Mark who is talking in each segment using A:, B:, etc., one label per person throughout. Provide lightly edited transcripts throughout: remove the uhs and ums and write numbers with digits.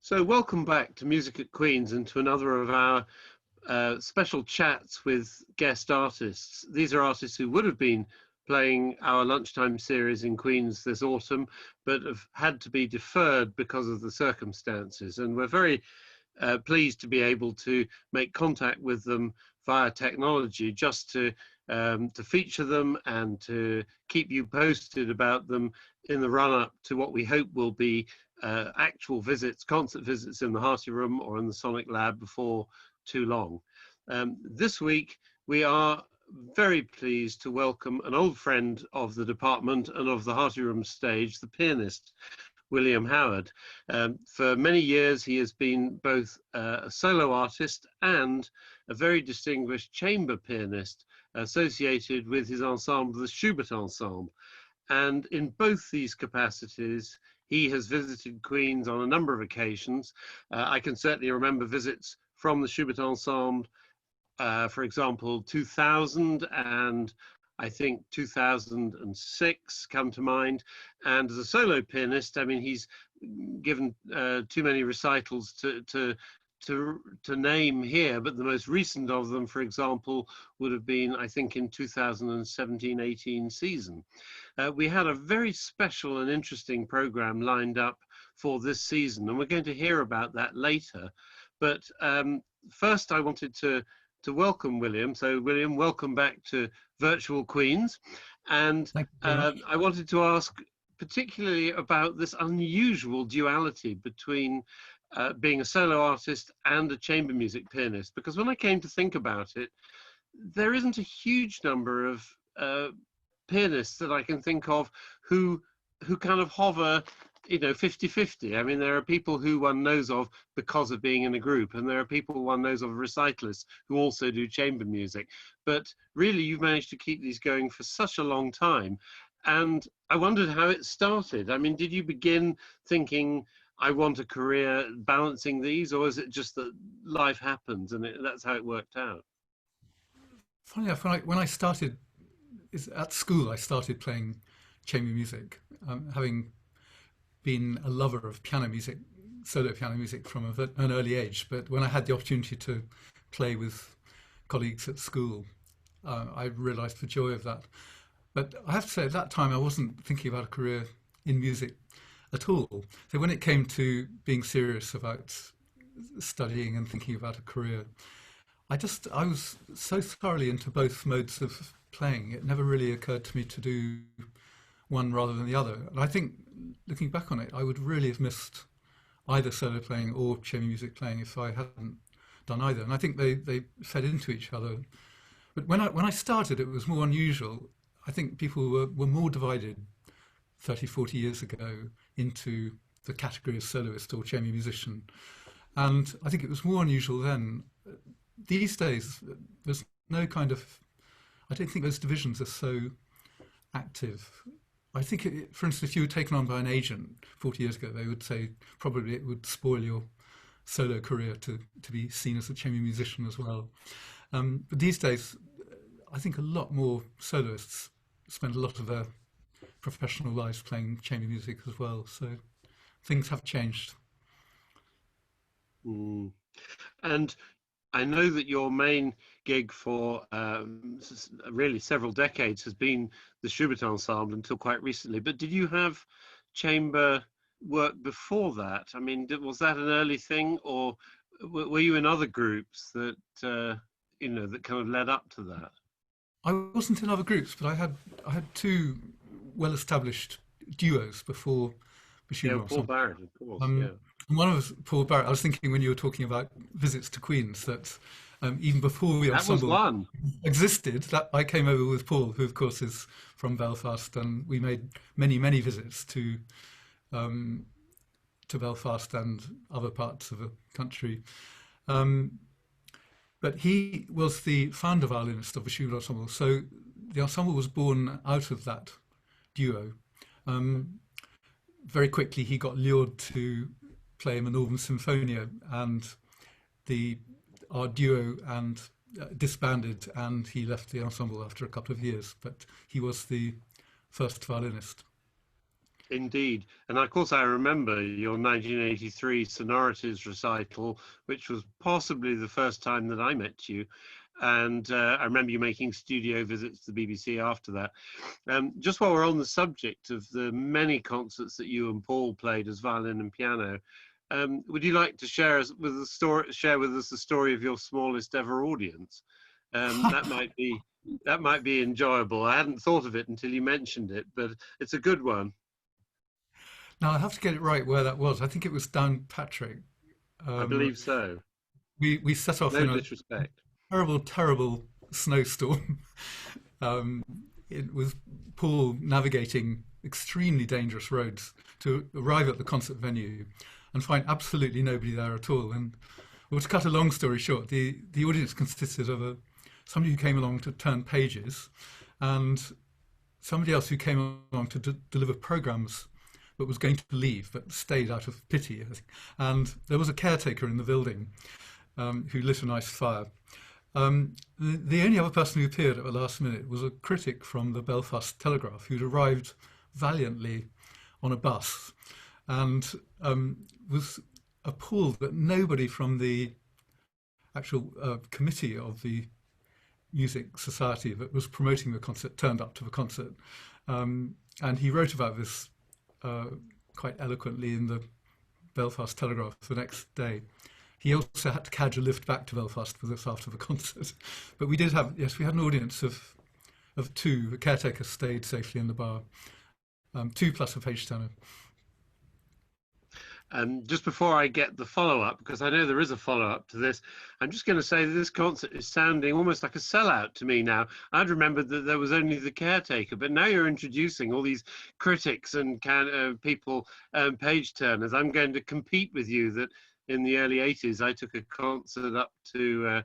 A: So welcome back to Music at Queen's and to another of our special chats with guest artists. These are artists who would have been playing our lunchtime series in Queen's this autumn, but have had to be deferred because of the circumstances. And we're very pleased to be able to make contact with them via technology, just to feature them and to keep you posted about them in the run-up to what we hope will be actual visits, concert visits in the Hearty Room or in the Sonic Lab before too long. This week we are very pleased to welcome an old friend of the department and of the Hearty Room stage, the pianist William Howard. For many years he has been both a solo artist and a very distinguished chamber pianist associated with his ensemble, the Schubert Ensemble. And in both these capacities, he has visited Queen's on a number of occasions. I can certainly remember visits from the Schubert Ensemble, for example, 2000 and I think 2006 come to mind. And as a solo pianist, I mean, he's given too many recitals to name here, but the most recent of them, for example, would have been, I think, in 2017-18 season. We had a very special and interesting program lined up for this season, and we're going to hear about that later. But first, I wanted to welcome William. So, William, welcome back to Virtual Queen's. And I wanted to ask particularly about this unusual duality between being a solo artist and a chamber music pianist, because when I came to think about it, there isn't a huge number of pianists that I can think of who kind of hover, you know, 50-50. I mean, there are people who one knows of because of being in a group, and there are people one knows of, recitalists, who also do chamber music. But really, you've managed to keep these going for such a long time. And I wondered how it started. I mean, did you begin thinking, I want a career balancing these, or is it just that life happens and that's how it worked out?
B: Funny enough, when I started at school, I started playing chamber music, having been a lover of piano music, solo piano music from an early age. But when I had the opportunity to play with colleagues at school, I realized the joy of that. But I have to say, at that time, I wasn't thinking about a career in music at all. So when it came to being serious about studying and thinking about a career, I was so thoroughly into both modes of playing. It never really occurred to me to do one rather than the other. And I think, looking back on it, I would really have missed either solo playing or chamber music playing if I hadn't done either. And I think they fed into each other. But when I started, it was more unusual. I think people were more divided 30, 40 years ago into the category of soloist or chamber musician. And I think it was more unusual then. These days, there's no kind of, I don't think those divisions are so active. I think, for instance, if you were taken on by an agent 40 years ago, they would say probably it would spoil your solo career to be seen as a chamber musician as well. But these days, I think a lot more soloists spend a lot of their professional lives playing chamber music as well. So things have changed.
A: And I know that your main gig for really several decades has been the Schubert Ensemble until quite recently, but did you have chamber work before that? I mean, was that an early thing, or were you in other groups that, you know, that kind of led up to that?
B: I wasn't in other groups, but I had two well-established duos before the Schubert Ensemble.
A: Paul Barrett, of course, yeah.
B: One of us, Paul Barrett, I was thinking when you were talking about visits to Queen's that even before the ensemble existed, that I came over with Paul, who of course is from Belfast, and we made many, many visits to Belfast and other parts of the country. But he was the founder violinist of the Schubert Ensemble, so the ensemble was born out of that duo. Very quickly he got lured to play in the Northern Symphonia, and our duo disbanded, and he left the ensemble after a couple of years, but he was the first violinist.
A: Indeed. And of course, I remember your 1983 Sonorities recital, which was possibly the first time that I met you. And I remember you making studio visits to the BBC after that. Just while we're on the subject of the many concerts that you and Paul played as violin and piano, would you like to share with us the story of your smallest ever audience? That might be enjoyable. I hadn't thought of it until you mentioned it, but it's a good one.
B: Now I have to get it right where that was. I think it was Downpatrick.
A: I
B: Um,
A: believe so.
B: we set off
A: No
B: in a
A: disrespect.
B: terrible snowstorm. um, it was Paul navigating extremely dangerous roads to arrive at the concert venue and find absolutely nobody there at all. And well, to cut a long story short, the audience consisted of somebody who came along to turn pages and somebody else who came along to deliver programs but was going to leave but stayed out of pity, I think. And there was a caretaker in the building who lit a nice fire. The only other person who appeared at the last minute was a critic from the Belfast Telegraph who'd arrived valiantly on a bus and was appalled that nobody from the actual committee of the music society that was promoting the concert turned up to the concert. And he wrote about this quite eloquently in the Belfast Telegraph the next day. He also had to catch a lift back to Belfast for this after the concert. But we did have, yes, we had an audience of two. The caretaker stayed safely in the bar, two plus a page turner.
A: Just before I get the follow-up, because I know there is a follow-up to this, I'm just going to say that this concert is sounding almost like a sellout to me now. I'd remembered that there was only the caretaker, but now you're introducing all these critics and people, page turners. I'm going to compete with you that in the early 80s, I took a concert up to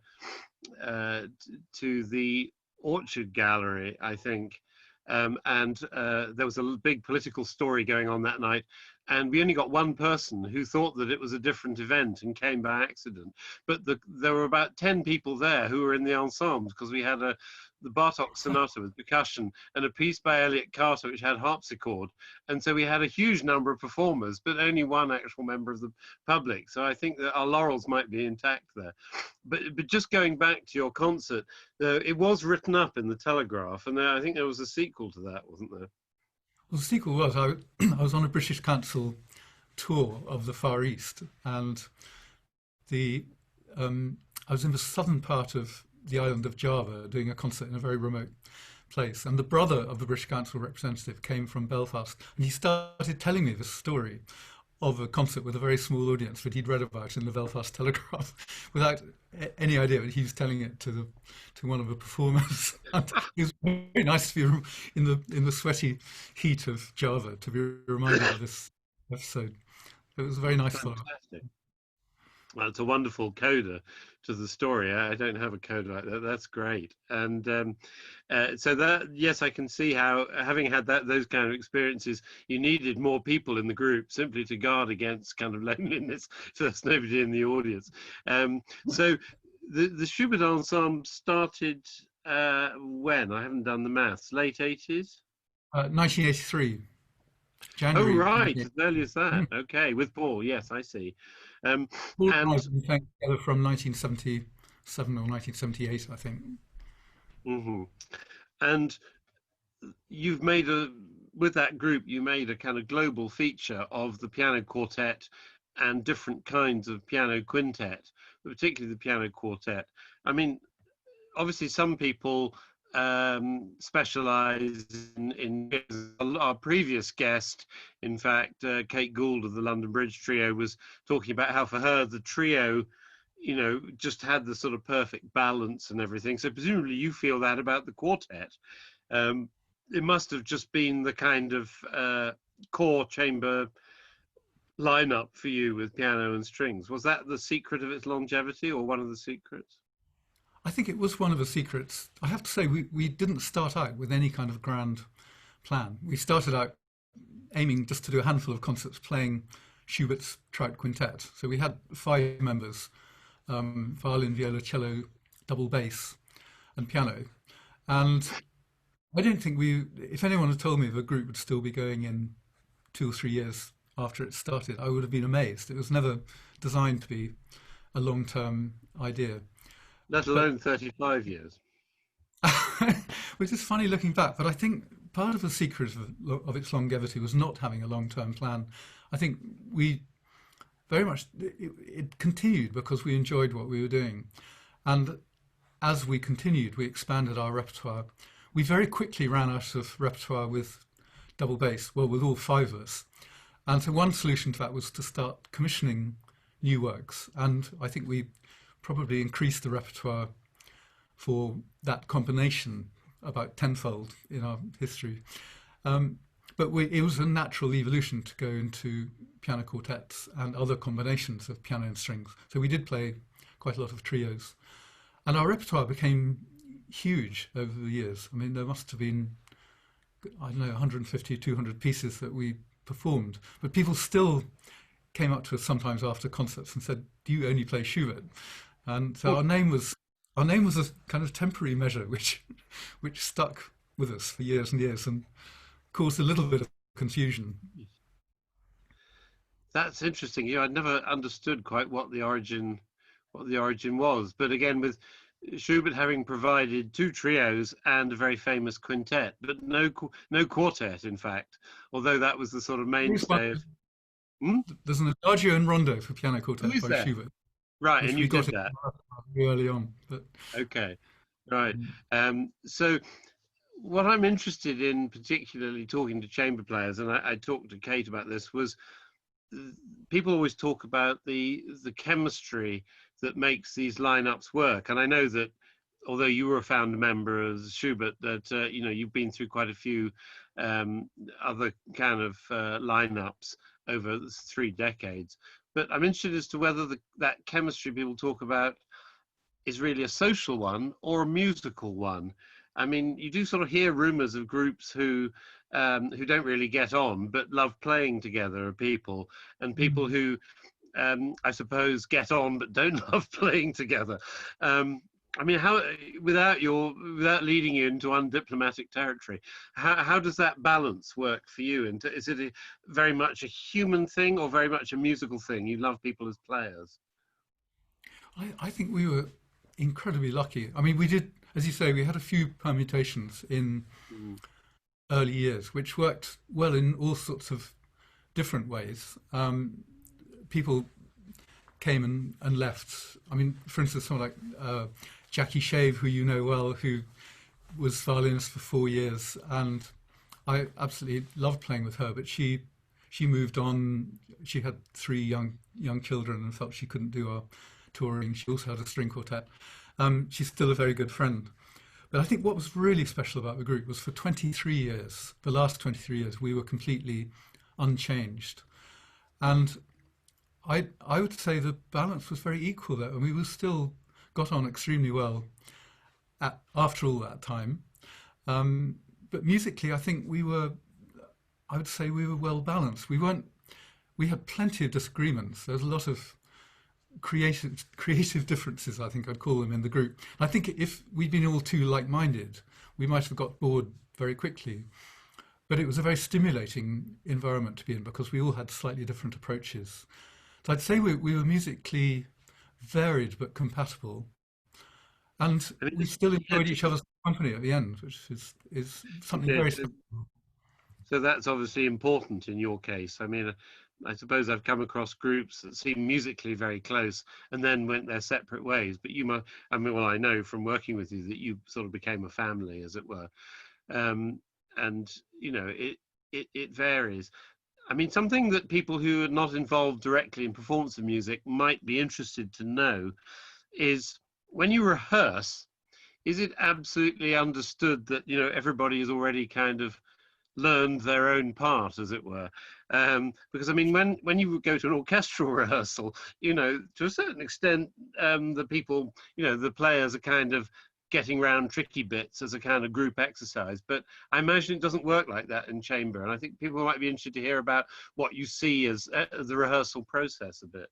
A: the Orchard Gallery, I think. And there was a big political story going on that night. And we only got one person who thought that it was a different event and came by accident. But there were about 10 people there who were in the ensemble because we had the Bartok Sonata with percussion and a piece by Elliot Carter which had harpsichord. And so we had a huge number of performers, but only one actual member of the public. So I think that our laurels might be intact there. But just going back to your concert, it was written up in the Telegraph, and I think there was a sequel to that, wasn't there?
B: Well, the sequel was, I was on a British Council tour of the Far East, and I was in the southern part of the island of Java doing a concert in a very remote place. And the brother of the British Council representative came from Belfast, and he started telling me this story of a concert with a very small audience that he'd read about in the Belfast Telegraph without any idea that he was telling it to one of the performers. And it was very nice to be in the sweaty heat of Java to be reminded of this episode. It was a very nice follow-up.
A: Well, it's a wonderful coda to the story. I don't have a coda like that. That's great. And so that, yes, I can see how, having had those kind of experiences, you needed more people in the group simply to guard against kind of loneliness. So there's nobody in the audience. So the Schubert Ensemble started when? I haven't done the maths. Late 80s?
B: 1983. January.
A: Oh, right, as early as that. Okay, with Paul. Yes, I see.
B: Paul and I have been playing together from 1977 or 1978, I think.
A: Mm-hmm. And you've made with that group, you made a kind of global feature of the piano quartet and different kinds of piano quintet, particularly the piano quartet. I mean, obviously some people specialize in our previous guest, in fact, Kate Gould of the London Bridge Trio was talking about how for her the trio, you know, just had the sort of perfect balance and everything. So presumably you feel that about the quartet. It must have just been the kind of core chamber lineup for you with piano and strings. Was that the secret of its longevity, or one of the secrets?
B: I think it was one of the secrets. I have to say, we didn't start out with any kind of grand plan. We started out aiming just to do a handful of concerts playing Schubert's Trout Quintet. So we had 5 members, violin, viola, cello, double bass and piano. And I don't think if anyone had told me the group would still be going in 2 or 3 years after it started, I would have been amazed. It was never designed to be a long-term idea.
A: Let
B: But
A: alone 35 years.
B: which is funny looking back, but I think part of the secret of its longevity was not having a long-term plan. I think we very much, it continued because we enjoyed what we were doing. And as we continued, we expanded our repertoire. We very quickly ran out of repertoire with double bass, well, with all five of us. And so one solution to that was to start commissioning new works. And I think we probably increased the repertoire for that combination about tenfold in our history. But it was a natural evolution to go into piano quartets and other combinations of piano and strings. So we did play quite a lot of trios. And our repertoire became huge over the years. I mean, there must have been, I don't know, 150, 200 pieces that we performed. But people still came up to us sometimes after concerts and said, "Do you only play Schubert?" And so our name was a kind of temporary measure which stuck with us for years and years and caused a little bit of confusion.
A: That's interesting. I'd never understood quite what the origin was. But again, with Schubert having provided two trios and a very famous quintet, but no quartet, in fact, although that was the sort of mainstay of...
B: There's an Adagio and Rondo for piano quartet by
A: there?
B: Schubert.
A: Right, and you did that
B: early on. But...
A: Okay, right. So what I'm interested in, particularly talking to chamber players, and I talked to Kate about this, was people always talk about the chemistry that makes these lineups work. And I know that although you were a founder member of Schubert, that you've been through quite a few other kind of lineups over 3 decades. But I'm interested as to whether that chemistry people talk about is really a social one or a musical one. I mean, you do sort of hear rumors of groups who don't really get on but love playing together, people, and people who I suppose get on but don't love playing together. I mean, how, without leading you into undiplomatic territory, how does that balance work for you? And is it very much a human thing or very much a musical thing? You love people as players.
B: I think we were incredibly lucky. I mean, we did, as you say, we had a few permutations in early years, which worked well in all sorts of different ways. People came and left. I mean, for instance, someone like Jackie Shave, who you know well, who was violinist for 4 years, and I absolutely loved playing with her, but she moved on. She had 3 young children and felt she couldn't do our touring. She also had a string quartet. She's still a very good friend. But I think what was really special about the group was for 23 years, the last 23 years, we were completely unchanged. And I would say the balance was very equal there, and we were still got on extremely well after all that time. But musically, I think I would say we were well balanced. We had plenty of disagreements. There was a lot of creative differences, I think I'd call them, in the group. I think if we'd been all too like-minded, we might have got bored very quickly. But it was a very stimulating environment to be in because we all had slightly different approaches. So I'd say we were musically varied but compatible, and we still enjoyed each other's company at the end, which is something very special.
A: So that's obviously important in your case. I mean, I suppose I've come across groups that seem musically very close and then went their separate ways. But you might, I mean, well, I know from working with you that you sort of became a family, as it were. And it varies. I mean, something that people who are not involved directly in performance of music might be interested to know is when you rehearse, is it absolutely understood that, everybody has already kind of learned their own part, as it were? Because, I mean, when you go to an orchestral rehearsal, to a certain extent, the people, the players are kind of getting round tricky bits as a kind of group exercise, but I imagine it doesn't work like that in chamber. And I think people might be interested to hear about what you see as the rehearsal process a bit.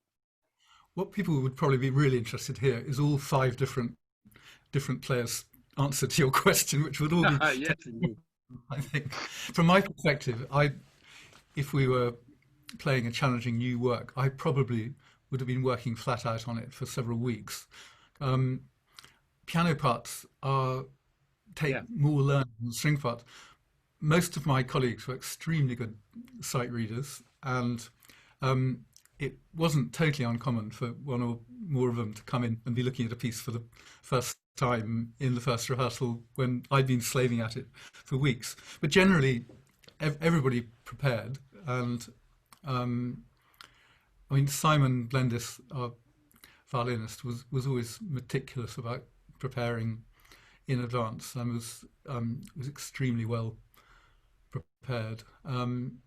B: What people would probably be really interested to hear is all 5 different players' answer to your question, which would all be,
A: Yes,
B: I think. From my perspective, if we were playing a challenging new work, I probably would have been working flat out on it for several weeks. Um, Piano parts take
A: Yeah.
B: more learning than string parts. Most of my colleagues were extremely good sight readers, and um, it wasn't totally uncommon for one or more of them to come in and be looking at a piece for the first time in the first rehearsal when I'd been slaving at it for weeks. But generally, everybody prepared, and I mean, Simon Blendis, our violinist, was always meticulous about preparing in advance and was extremely well prepared.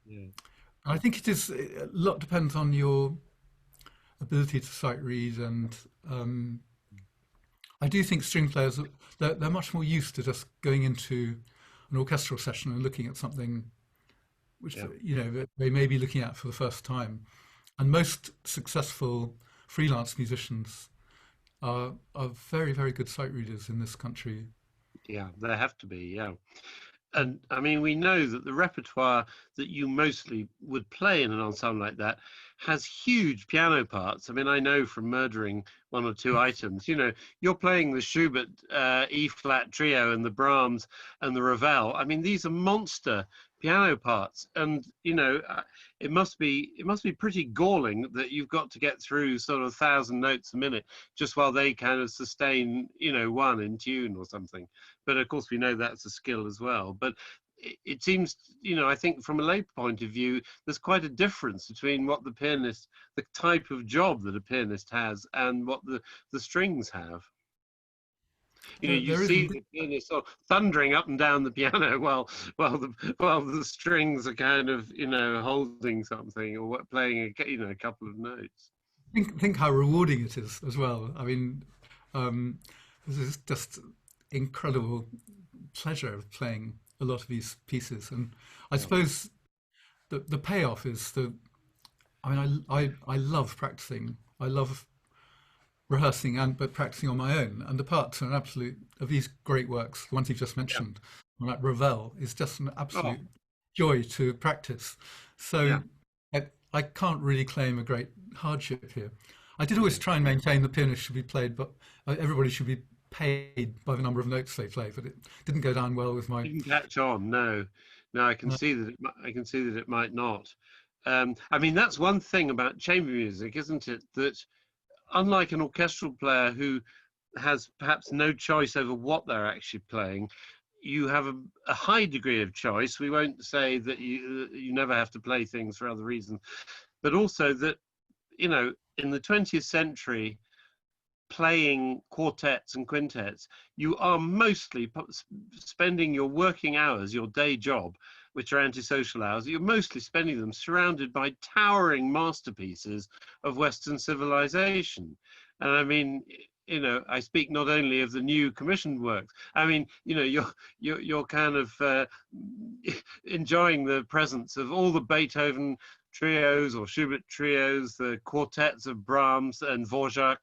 A: Yeah.
B: I think it is a lot depends on your ability to sight read, and I do think string players they're much more used to just going into an orchestral session and looking at something which
A: Yeah.
B: that they may be looking at for the first time. And most successful freelance musicians are very, very good sight readers in this country.
A: Yeah, there have to be, yeah. And I mean, we know that the repertoire that you mostly would play in an ensemble like that has huge piano parts. I mean, I know from murdering one or two items, you're playing the Schubert E flat trio and the Brahms and the Ravel. I mean, these are monster piano parts, and it must be pretty galling that you've got to get through sort of 1,000 notes a minute just while they kind of sustain one in tune or something. But of course we know that's a skill as well. But it seems, I think from a lay point of view, there's quite a difference between what the type of job that a pianist has and what the strings have. You
B: There is
A: see
B: indeed.
A: the pianist sort of thundering up and down the piano while the strings are kind of holding something or playing a couple of notes.
B: Think how rewarding it is as well. I mean, this is just incredible pleasure of playing a lot of these pieces, and I
A: Yeah,
B: suppose the payoff is I mean, I love practicing. I love rehearsing but practicing on my own. And the parts are an absolute of these great works. The ones you've just
A: yeah.
B: mentioned, like Ravel, is just an
A: Oh,
B: absolute joy to practice. So
A: yeah,
B: I can't really claim a great hardship here. I did always
A: yeah.
B: try and maintain the pianist should be played, but everybody should be paid by the number of notes they play. But it didn't go down well with my.
A: Didn't catch on. No, no. I can
B: No,
A: see that. I can see that it might not. I mean, that's one thing about chamber music, isn't it? That unlike an orchestral player who has perhaps no choice over what they're actually playing, you have a high degree of choice. We won't say that you never have to play things for other reasons, but also that in the 20th century, playing quartets and quintets, you are mostly spending your working hours, your day job, which are antisocial hours, you're mostly spending them surrounded by towering masterpieces of Western civilization. And I mean, I speak not only of the new commissioned works. I mean, you're kind of enjoying the presence of all the Beethoven trios or Schubert trios, the quartets of Brahms and Dvorak,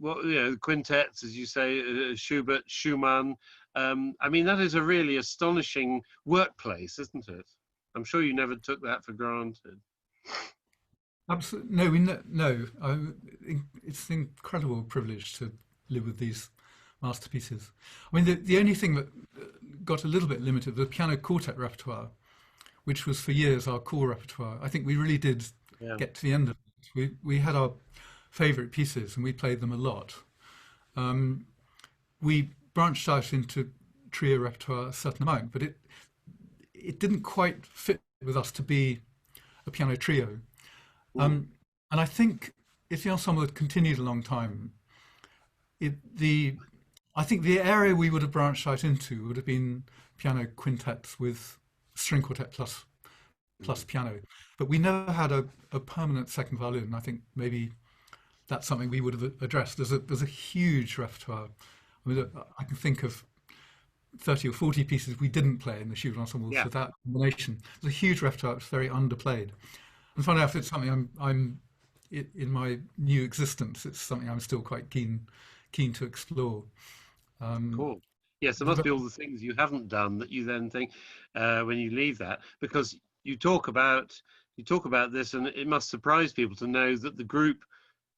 A: the quintets, as you say, Schubert, Schumann. I mean, that is a really astonishing workplace, isn't it? I'm sure you never took that for granted.
B: absolutely no. No. It's an incredible privilege to live with these masterpieces. I mean, the only thing that got a little bit limited, the piano quartet repertoire, which was for years our core repertoire. I think we really did
A: Yeah,
B: get to the end of it. We had our favourite pieces and we played them a lot. We branched out into trio repertoire a certain amount, but it didn't quite fit with us to be a piano trio.
A: mm,
B: And I think if the ensemble had continued a long time, it, the I think the area we would have branched out into would have been piano quintets with string quartet plus
A: mm.
B: piano. But we never had a permanent second violin. And I think maybe that's something we would have addressed. There's a huge repertoire. I mean, I can think of 30 or 40 pieces we didn't play in the Schubert ensembles
A: Yeah,
B: with that combination. There's a huge repertoire that's very underplayed. And funny enough, it's something I'm in my new existence. It's something I'm still quite keen to explore. Um,
A: cool. Yes, there must be all the things you haven't done that you then think when you leave that, because you talk about this, and it must surprise people to know that the group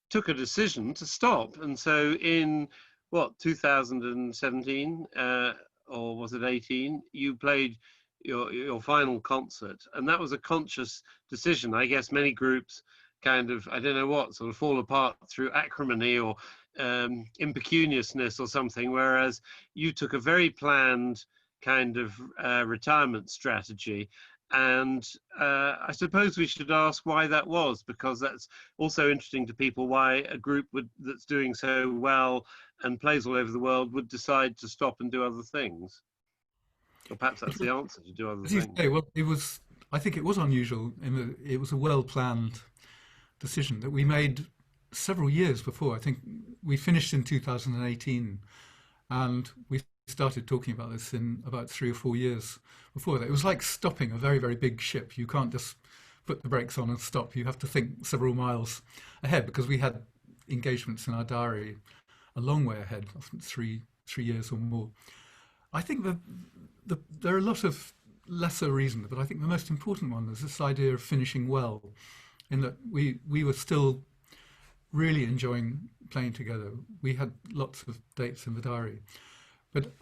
A: took a decision to stop. And so in what, 2017 or was it 18, you played your final concert, and that was a conscious decision. I guess many groups kind of, I don't know what, sort of fall apart through acrimony or impecuniousness or something, whereas you took a very planned kind of retirement strategy. And I suppose we should ask why that was, because that's also interesting to people, why a group that's doing so well and plays all over the world would decide to stop and do other things. Or perhaps that's the answer, to do other
B: As you
A: things.
B: say, well, I think it was unusual. It was a well-planned decision that we made several years before. I think we finished in 2018, and we started talking about this in about 3 or 4 years before that. It was like stopping a very, very big ship. You can't just put the brakes on and stop. You have to think several miles ahead, because we had engagements in our diary a long way ahead, often three years or more. I think there are a lot of lesser reasons, but I think the most important one is this idea of finishing well, in that we were still really enjoying playing together. We had lots of dates in the diary. But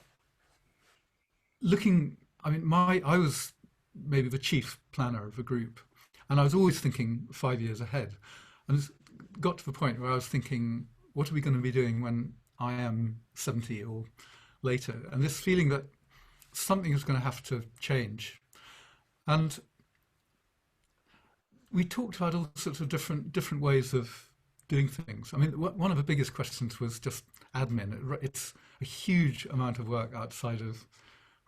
B: I was maybe the chief planner of the group, and I was always thinking 5 years ahead. And it got to the point where I was thinking, what are we going to be doing when I am 70 or later? And this feeling that something is going to have to change. And we talked about all sorts of different ways of doing things. I mean, one of the biggest questions was just admin. It's a huge amount of work outside of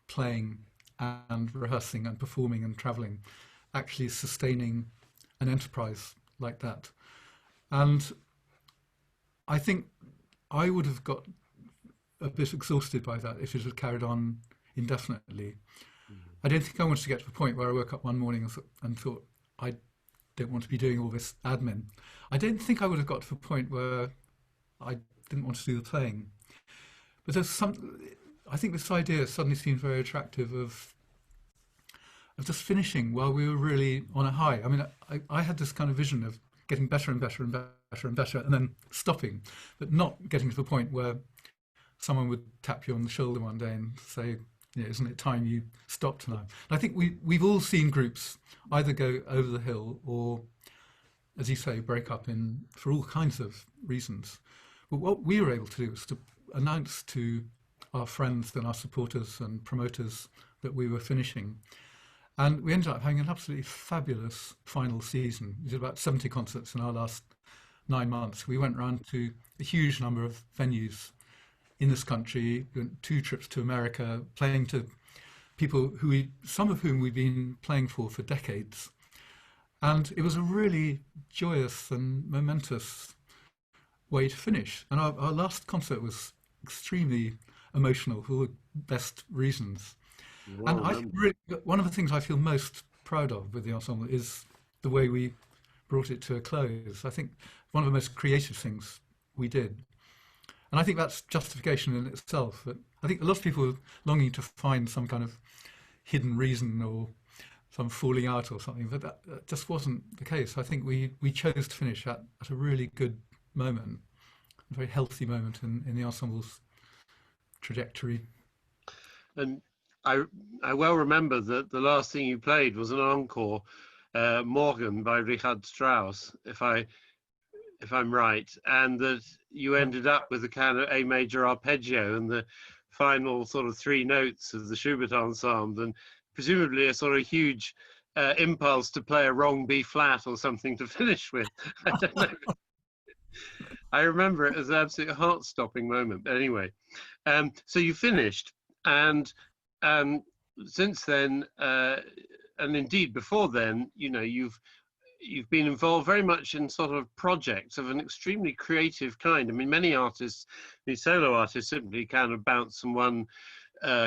B: playing and rehearsing and performing and traveling, actually sustaining an enterprise like that. And I think I would have got a bit exhausted by that if it had carried on indefinitely. I don't think I wanted to get to the point where I woke up one morning and thought, I don't want to be doing all this admin. I don't think I would have got to the point where I didn't want to do the playing. But I think this idea suddenly seemed very attractive of just finishing while we were really on a high. I mean, I had this kind of vision of getting better and better and better and better, and then stopping, but not getting to the point where someone would tap you on the shoulder one day and say, isn't it time you stopped now? And I think we've all seen groups either go over the hill or, as you say, break up for all kinds of reasons. But what we were able to do was to announce to our friends and our supporters and promoters that we were finishing. And we ended up having an absolutely fabulous final season. We did about 70 concerts in our last 9 months. We went around to a huge number of venues in this country, 2 trips to America, playing to people some of whom we'd been playing for decades. And it was a really joyous and momentous way to finish. And our last concert was extremely emotional for all the best reasons.
A: Wow,
B: And one of the things I feel most proud of with the ensemble is the way we brought it to a close. I think one of the most creative things we did. And I think that's justification in itself. But I think a lot of people are longing to find some kind of hidden reason or some falling out or something, but that just wasn't the case. I think we chose to finish at a really good moment, a very healthy moment in the ensemble's trajectory.
A: And I well remember that the last thing you played was an encore, Morgen by Richard Strauss, if I'm right, and that you ended up with a kind of A major arpeggio and the final sort of 3 notes of the Schubert Ensemble, and presumably a sort of huge impulse to play a wrong B flat or something to finish with. I don't know. I remember it as an absolute heart-stopping moment. But anyway, so you finished, and since then, and indeed before then, you've been involved very much in sort of projects of an extremely creative kind. I mean, many artists, these solo artists, simply kind of bounce from one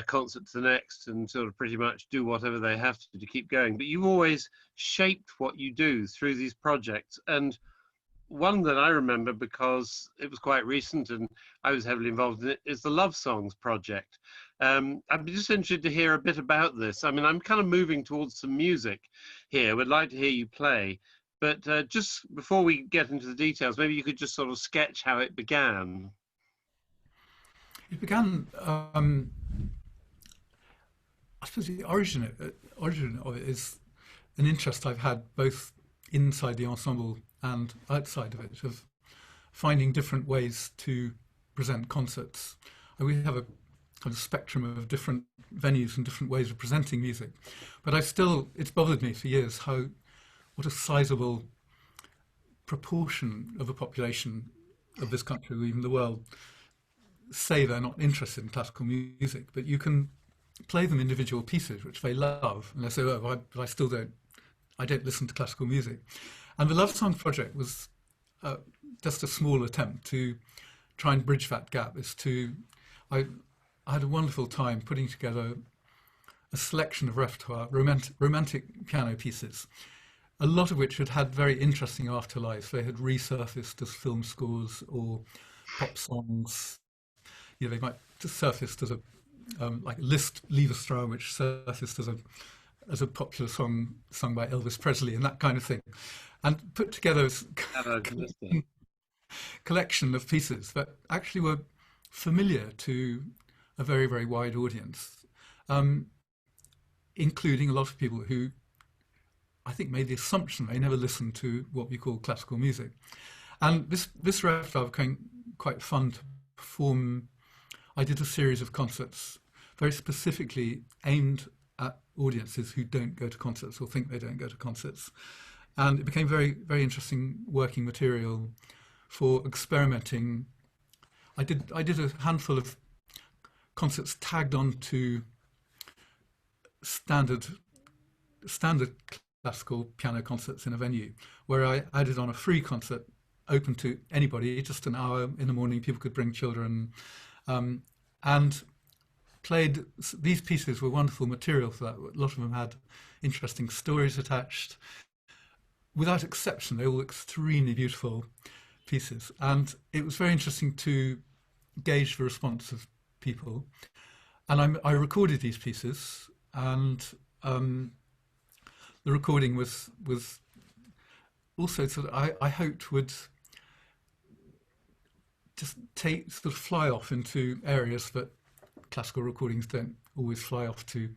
A: concert to the next and sort of pretty much do whatever they have to keep going. But you've always shaped what you do through these projects. And one that I remember because it was quite recent and I was heavily involved in it is the Love Songs project. I'd be just interested to hear a bit about this. I mean, I'm kind of moving towards some music here. Would like to hear you play. But just before we get into the details, maybe you could just sort of sketch how it began.
B: It began, I suppose the origin of it is an interest I've had both inside the ensemble and outside of it, of finding different ways to present concerts. And we have a kind of spectrum of different venues and different ways of presenting music. But it's bothered me for years what a sizable proportion of the population of this country, or even the world, say they're not interested in classical music, but you can play them individual pieces which they love, and they say, "Oh, but I don't listen to classical music." And the Love Song project was just a small attempt to try and bridge that gap. I had a wonderful time putting together a selection of repertoire, romantic piano pieces, a lot of which had had very interesting afterlives. They had resurfaced as film scores or pop songs. You know, they might just surfaced as a like Liszt Liebesstraum, which surfaced as a popular song sung by Elvis Presley and that kind of thing, and put together a collection of pieces that actually were familiar to a very, very wide audience, including a lot of people who I think made the assumption they never listened to what we call classical music. And this repertoire became quite fun to perform. I did a series of concerts very specifically aimed at audiences who don't go to concerts or think they don't go to concerts. And it became very, very interesting working material for experimenting. I did a handful of concerts tagged on to standard classical piano concerts in a venue, where I added on a free concert open to anybody, just an hour in the morning. People could bring children, and played. These pieces were wonderful material for that. A lot of them had interesting stories attached. Without exception, they were all extremely beautiful pieces, and it was very interesting to gauge the response of people. And I recorded these pieces, and the recording was also sort of, I hoped would just sort of fly off into areas that classical recordings don't always fly off to.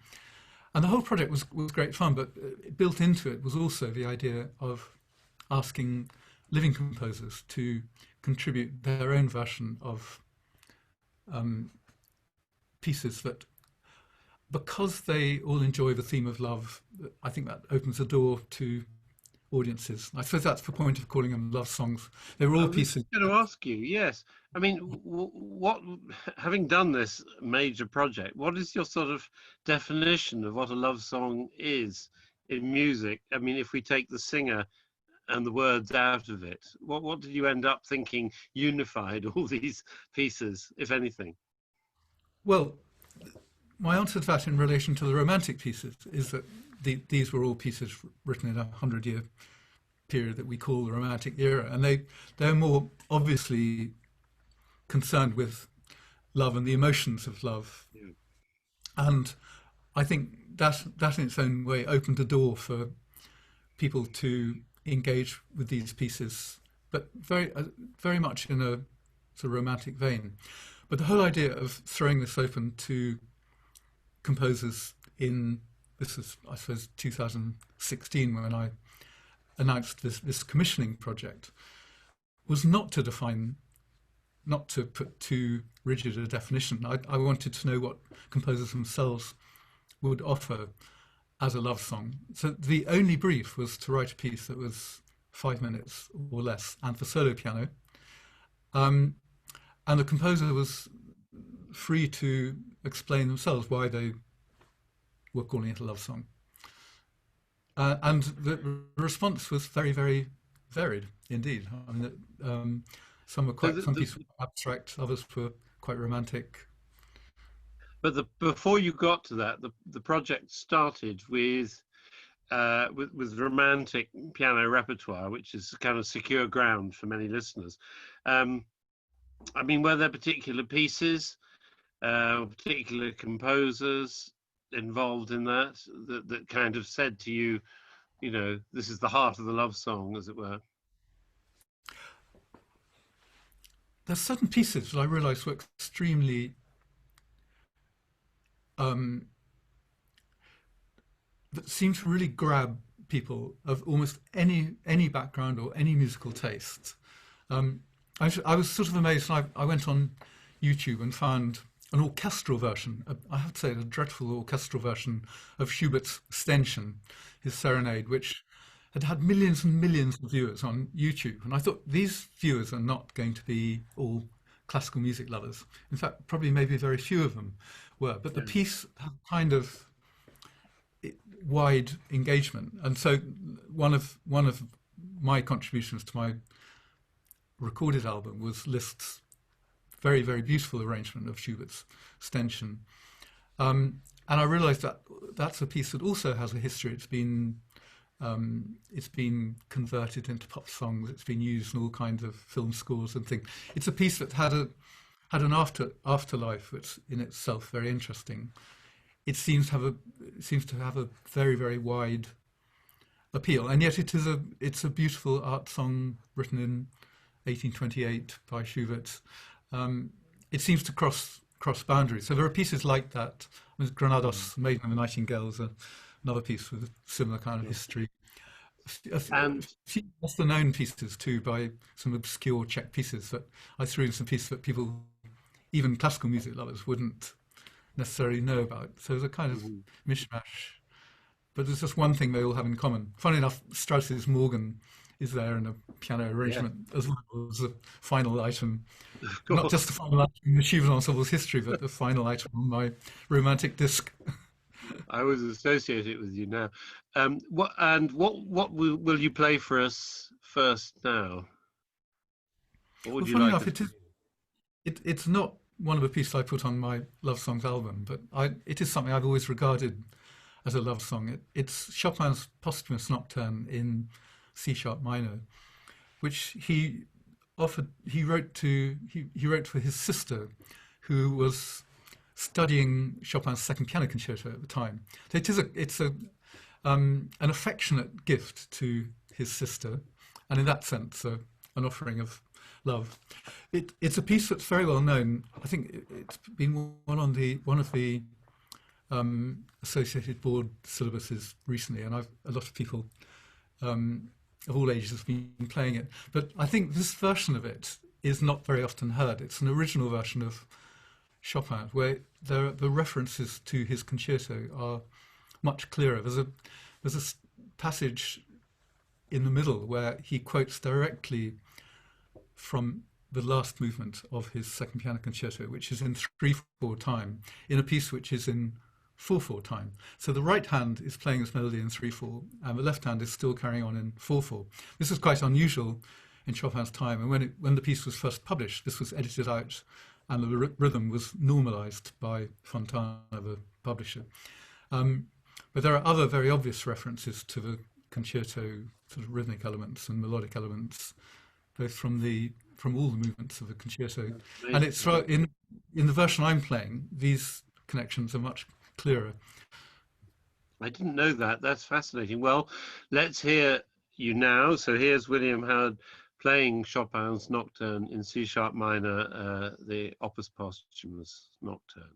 B: And the whole project was great fun, but built into it was also the idea of asking living composers to contribute their own version of pieces that, because they all enjoy the theme of love, I think that opens the door to audiences. I suppose that's the point of calling them love songs. They were all pieces.
A: I was going to ask you, yes. I mean, what, having done this major project, what is your sort of definition of what a love song is in music? I mean, if we take the singer and the words out of it, what did you end up thinking unified all these pieces, if anything?
B: Well, my answer to that in relation to the romantic pieces is that these were all pieces written in a 100-year period that we call the Romantic era, and they're more obviously concerned with love and the emotions of love. Yeah. And I think that in its own way opened the door for people to engage with these pieces, but very much in a sort of romantic vein. But the whole idea of throwing this open to composers this is, I suppose, 2016 when I announced this commissioning project, was not to put too rigid a definition. I wanted to know what composers themselves would offer as a love song. So the only brief was to write a piece that was 5 minutes or less and for solo piano. And the composer was free to explain themselves why they were calling it a love song. And the response was very, very varied indeed. I mean, some pieces were abstract, others were quite romantic.
A: But before you got to that, the project started with with romantic piano repertoire, which is kind of secure ground for many listeners. I mean, were there particular pieces, particular composers involved in that kind of said to you, you know, this is the heart of the love song, as it were?
B: There's certain pieces that I realised were extremely that seem to really grab people of almost any background or any musical taste. I was sort of amazed. I went on YouTube and found an orchestral version. I have to say, a dreadful orchestral version of Schubert's Ständchen, his serenade, which had had millions and millions of viewers on YouTube. And I thought, these viewers are not going to be all classical music lovers. In fact, probably maybe very few of them were. But the piece had kind of wide engagement. And so one of my contributions to my recorded album was Liszt's very, very beautiful arrangement of Schubert's Ständchen. And I realized that that's a piece that also has a history. It's been converted into pop songs. It's been used in all kinds of film scores and things. It's a piece that had an afterlife that's in itself very interesting. It seems to have a very, very wide appeal, and yet it's a beautiful art song written in 1828 by Schubert. It seems to cross boundaries. So there are pieces like that. Granados, Maiden and the Nightingale is another piece with a similar kind of history. A few lesser known pieces too, by some obscure Czech pieces that I threw in, some pieces that people, even classical music lovers, wouldn't necessarily know about. So there's a kind of mishmash. But there's just one thing they all have in common. Funny enough, Strauss's Morgan is there in a piano arrangement as well as a final item. Not just the final item in the Schubert Ensemble's history, but the final item on my romantic disc.
A: I always associate it with you now. What will you play for us first now? What would you
B: funny
A: like?
B: Enough, it's not one of the pieces I put on my Love Songs album, but it is something I've always regarded as a love song. It's Chopin's posthumous Nocturne in C sharp minor, which he wrote for his sister, who was studying Chopin's second piano concerto at the time. So it's an affectionate gift to his sister, and in that sense, an offering of love. It's a piece that's very well known. I think it's been one of the associated board syllabuses recently, and a lot of people of all ages have been playing it. But I think this version of it is not very often heard. It's an original version of Chopin, where the references to his concerto are much clearer. There's a passage in the middle where he quotes directly from the last movement of his second piano concerto, which is in 3/4 time, in a piece which is in 4/4 time. So the right hand is playing this melody in 3/4, and the left hand is still carrying on in 4/4. This is quite unusual in Chopin's time, and when the piece was first published, this was edited out, and the rhythm was normalized by Fontana, the publisher. But there are other very obvious references to the concerto sort of rhythmic elements and melodic elements, both from all the movements of the concerto. And it's in the version I'm playing, these connections are much clearer.
A: I didn't know that. That's fascinating. Well, let's hear you now. So here's William Howard playing Chopin's Nocturne in C sharp minor, the Opus Posthumous Nocturne.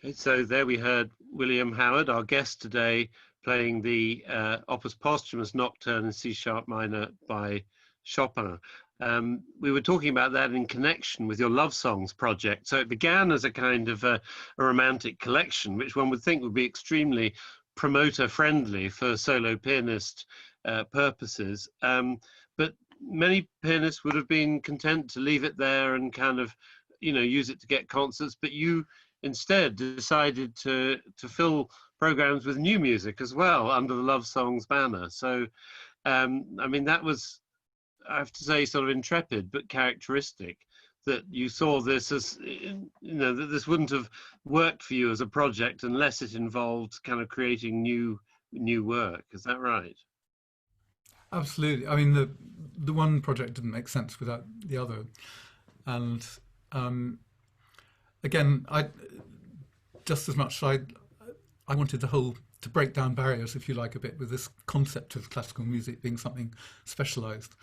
A: Okay, so there we heard William Howard, our guest today, playing the Opus Posthumous Nocturne in C sharp minor by Chopin. We were talking about that in connection with your Love Songs project. So it began as a kind of a romantic collection, which one would think would be extremely promoter friendly for solo pianist purposes. But many pianists would have been content to leave it there and kind of, use it to get concerts. But you instead decided to fill programs with new music as well under the Love Songs banner. So, that was, I have to say, sort of intrepid but characteristic, that you saw this as, that this wouldn't have worked for you as a project unless it involved kind of creating new work. Is that right?
B: Absolutely. The one project didn't make sense without the other, and again, I just as much I wanted to break down barriers, if you like, a bit with this concept of classical music being something specialized.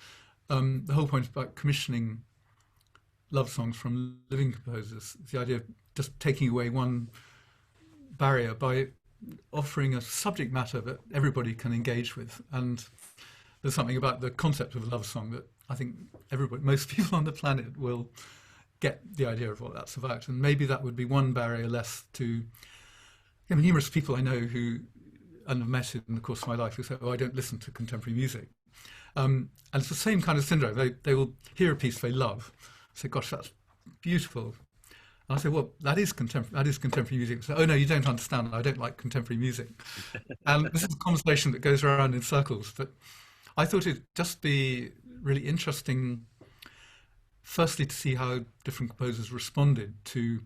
B: The whole point about commissioning love songs from living composers is the idea of just taking away one barrier by offering a subject matter that everybody can engage with. And there's something about the concept of a love song that I think most people on the planet will get the idea of what that's about. And maybe that would be one barrier less to numerous people I know who, and have met in the course of my life, who say, oh, I don't listen to contemporary music. And it's the same kind of syndrome. They will hear a piece they love, say, gosh, that's beautiful. And I say, well, that is contemporary music. So, oh no, you don't understand. I don't like contemporary music. And this is a conversation that goes around in circles. But I thought it'd just be really interesting, firstly, to see how different composers responded to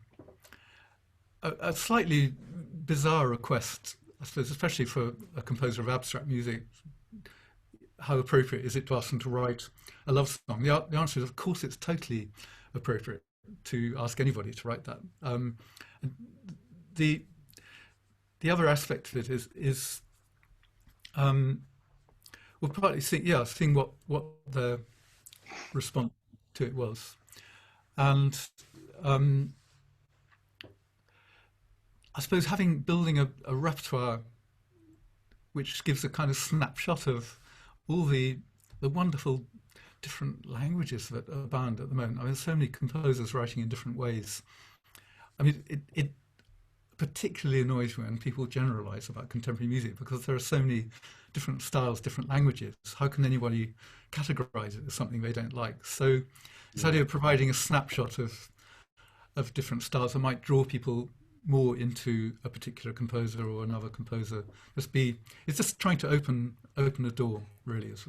B: a slightly bizarre request, I suppose, especially for a composer of abstract music. How appropriate is it to ask them to write a love song? The answer is, of course, it's totally appropriate to ask anybody to write that. The other aspect of it is we'll probably seeing what the response to it was, and I suppose building a repertoire which gives a kind of snapshot of all the wonderful different languages that abound at the moment. There's so many composers writing in different ways. It particularly annoys me when people generalize about contemporary music, because there are so many different styles, different languages. How can anybody categorize it as something they don't like? So this idea of providing a snapshot of different styles that might draw people more into a particular composer or another composer, it's just trying to open a door, really, as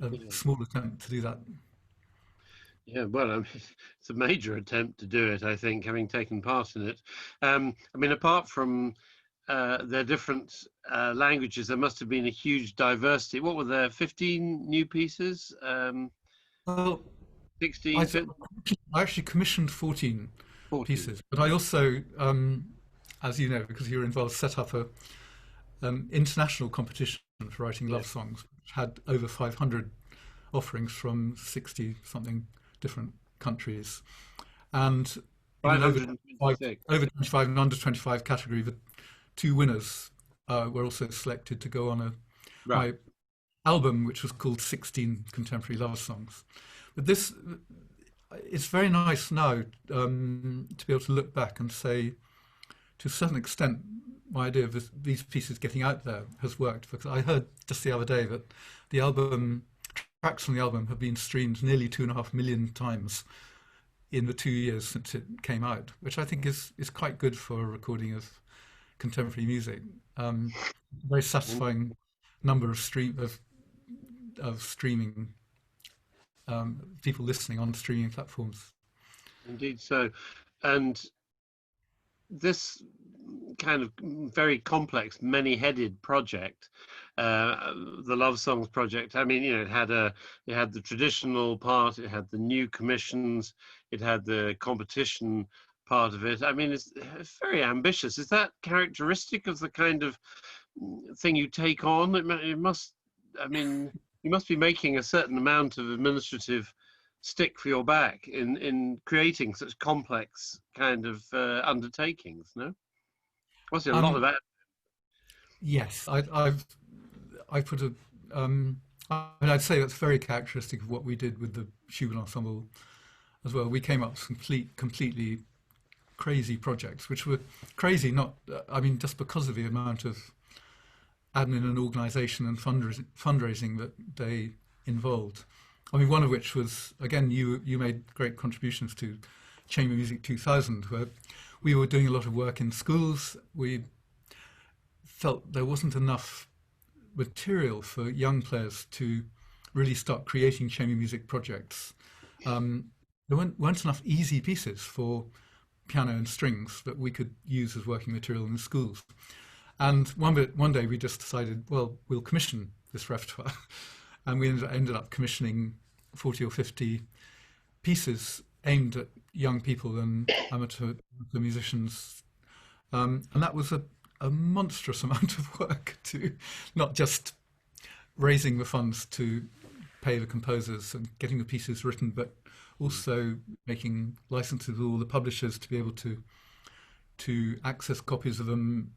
B: a small attempt to do that.
A: Yeah, well, it's a major attempt to do it, I think, having taken part in it. Apart from their different languages, there must have been a huge diversity. What were there, 15 new pieces?
B: Well,
A: 16?
B: I actually commissioned 14 pieces, but I also, as you know, because you were involved, set up a international competition for writing love songs, which had over 500 offerings from 60 something different countries, and over 25 and under 25 category, the two winners were also selected to go on my album, which was called 16 Contemporary Love Songs. But it's very nice now to be able to look back and say, to a certain extent, my idea of these pieces getting out there has worked, because I heard just the other day that tracks from the album have been streamed nearly 2.5 million times in the 2 years since it came out, which I think is quite good for a recording of contemporary music. Very satisfying number of streaming, people listening on streaming platforms.
A: Indeed so. And this kind of very complex, many-headed project, the Love Songs project, it had the traditional part, it had the new commissions, it had the competition part of it. It's very ambitious. Is that characteristic of the kind of thing you take on? You must be making a certain amount of administrative stick for your back in creating such complex kind of undertakings, no? Was there a lot of that?
B: Yes, I put a I'd say that's very characteristic of what we did with the Schubert Ensemble as well. We came up with completely crazy projects, which were crazy not just because of the amount of admin and organisation and fundraising that they involved. One of which was, again, you made great contributions to Chamber Music 2000, where we were doing a lot of work in schools. We felt there wasn't enough material for young players to really start creating chamber music projects. There weren't enough easy pieces for piano and strings that we could use as working material in the schools. And one day we just decided, well, we'll commission this repertoire. And we ended up commissioning 40 or 50 pieces aimed at young people and amateur musicians. And that was a monstrous amount of work, to not just raising the funds to pay the composers and getting the pieces written, but also making licenses with all the publishers to be able to access copies of them,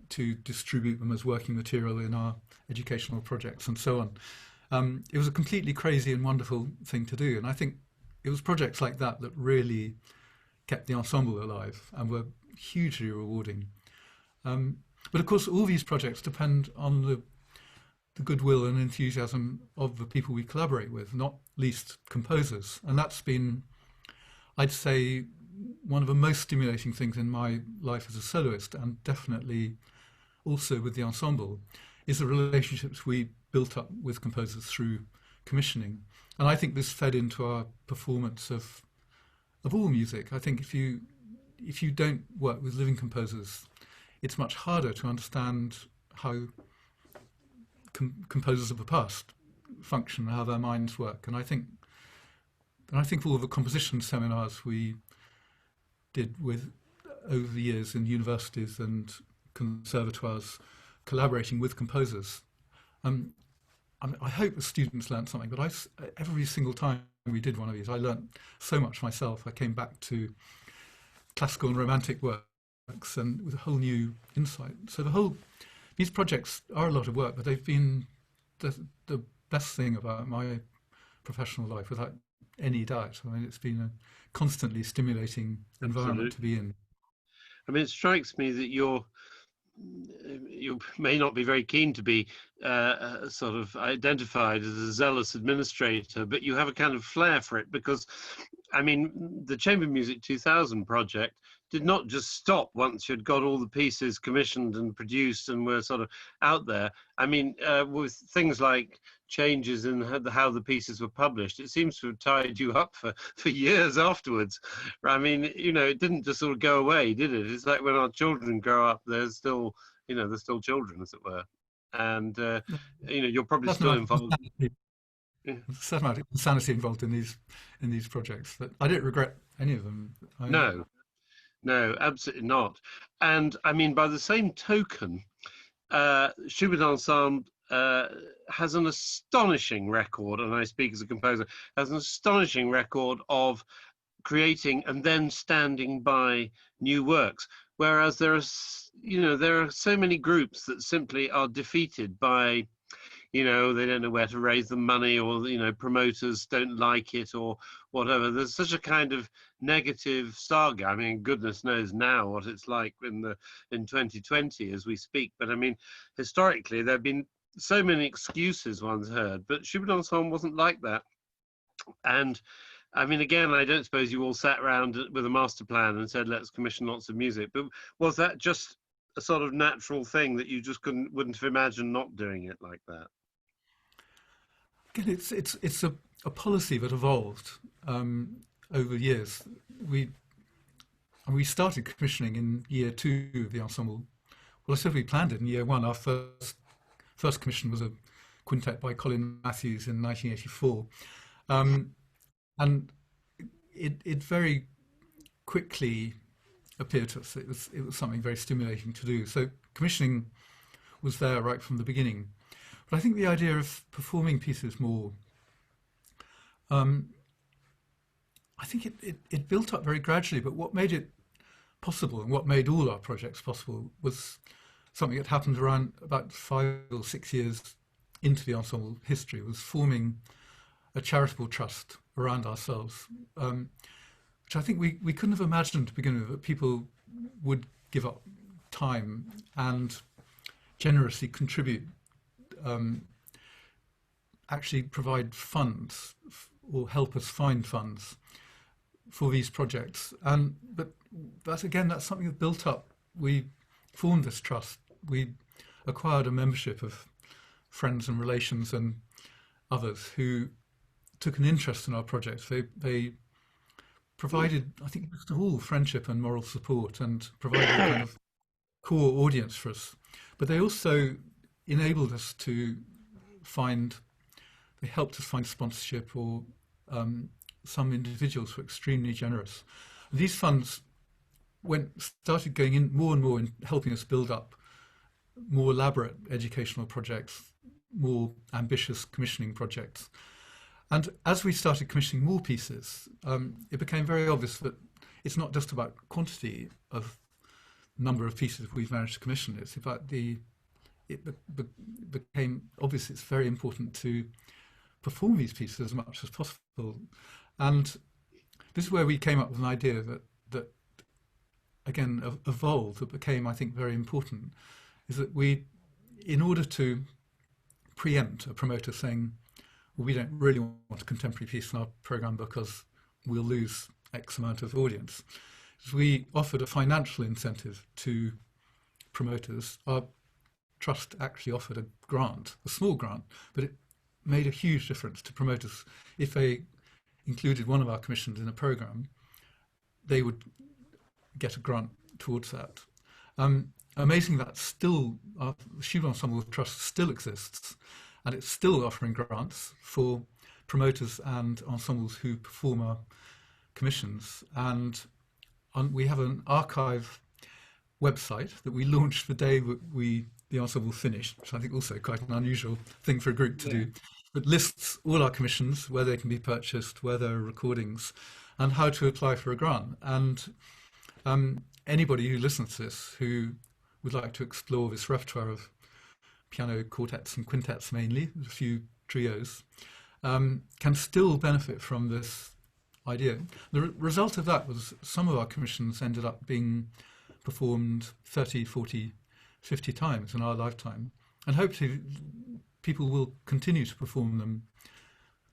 B: to distribute them as working material in our educational projects and so on. It was a completely crazy and wonderful thing to do, and I think it was projects like that that really kept the ensemble alive and were hugely rewarding. But of course, all these projects depend on the goodwill and enthusiasm of the people we collaborate with, not least composers. And that's been, I'd say, one of the most stimulating things in my life as a soloist, and definitely also with the ensemble, is the relationships we built up with composers through commissioning. And I think this fed into our performance of all music. I think if you don't work with living composers, it's much harder to understand how composers of the past function, how their minds work. And I think all the composition seminars we did with over the years in universities and conservatoires, collaborating with composers. I hope the students learned something, but every single time we did one of these, I learned so much myself. I came back to classical and romantic works and with a whole new insight. So these projects are a lot of work, but they've been the best thing about my professional life, without any doubt. It's been a constantly stimulating environment to be in.
A: It strikes me that you may not be very keen to be sort of identified as a zealous administrator, but you have a kind of flair for it, because the Chamber Music 2000 project did not just stop once you'd got all the pieces commissioned and produced and were sort of out there. With things like changes in how the pieces were published, it seems to have tied you up for years afterwards. It didn't just sort of go away, did it? It's like when our children grow up, they're still children, as it were. And, you're probably
B: That's
A: still involved.
B: Certain amount of insanity involved in these projects, but I don't regret any of them.
A: No, absolutely not. And by the same token, Schubert Ensemble has an astonishing record, and I speak as a composer, has an astonishing record of creating and then standing by new works. Whereas there are so many groups that simply are defeated by, they don't know where to raise the money, or, promoters don't like it or whatever. There's such a kind of negative saga. Goodness knows now what it's like in 2020 as we speak. But historically, there have been so many excuses one's heard, but Schubert Ensemble wasn't like that. And again, I don't suppose you all sat around with a master plan and said, let's commission lots of music. But was that just a sort of natural thing that you just wouldn't have imagined not doing it like that?
B: Again, it's a policy that evolved over years. We started commissioning in year 2 of the ensemble. Well, I said we planned it in year 1. Our first commission was a quintet by Colin Matthews in 1984. And it very quickly appeared to us it was something very stimulating to do. So commissioning was there right from the beginning. But I think the idea of performing pieces more, I think it built up very gradually. But what made it possible and what made all our projects possible was something that happened around about 5 or 6 years into the ensemble history, was forming a charitable trust around ourselves, which I think we couldn't have imagined to begin with, that people would give up time and generously contribute, actually provide funds or help us find funds for these projects. But that's something that built up. We formed this trust. We acquired a membership of friends and relations and others who took an interest in our project. They provided, I think, most of all, friendship and moral support, and provided a kind of core audience for us. But they also enabled us to they helped us find sponsorship, or some individuals were extremely generous. And these funds started going in more and more in helping us build up more elaborate educational projects, more ambitious commissioning projects. And as we started commissioning more pieces, it became very obvious that it's not just about quantity of number of pieces we've managed to commission. It's about it became obvious it's very important to perform these pieces as much as possible. And this is where we came up with an idea that again, evolved, that became, I think, very important, is that in order to preempt a promoter saying, well, we don't really want a contemporary piece in our programme because we'll lose X amount of audience, is we offered a financial incentive to promoters. Our trust actually offered a grant, a small grant, but it made a huge difference to promoters. If they included one of our commissions in a programme, they would get a grant towards that. Amazing that still, the Schubert Ensemble Trust still exists, and it's still offering grants for promoters and ensembles who perform our commissions. And we have an archive website that we launched the day that the ensemble finished, which I think also quite an unusual thing for a group to do. It lists all our commissions, where they can be purchased, where there are recordings, and how to apply for a grant. And anybody who listens to this who would like to explore this repertoire of piano quartets and quintets mainly, a few trios, can still benefit from this idea. The result of that was some of our commissions ended up being performed 30, 40, 50 times in our lifetime, and hopefully people will continue to perform them.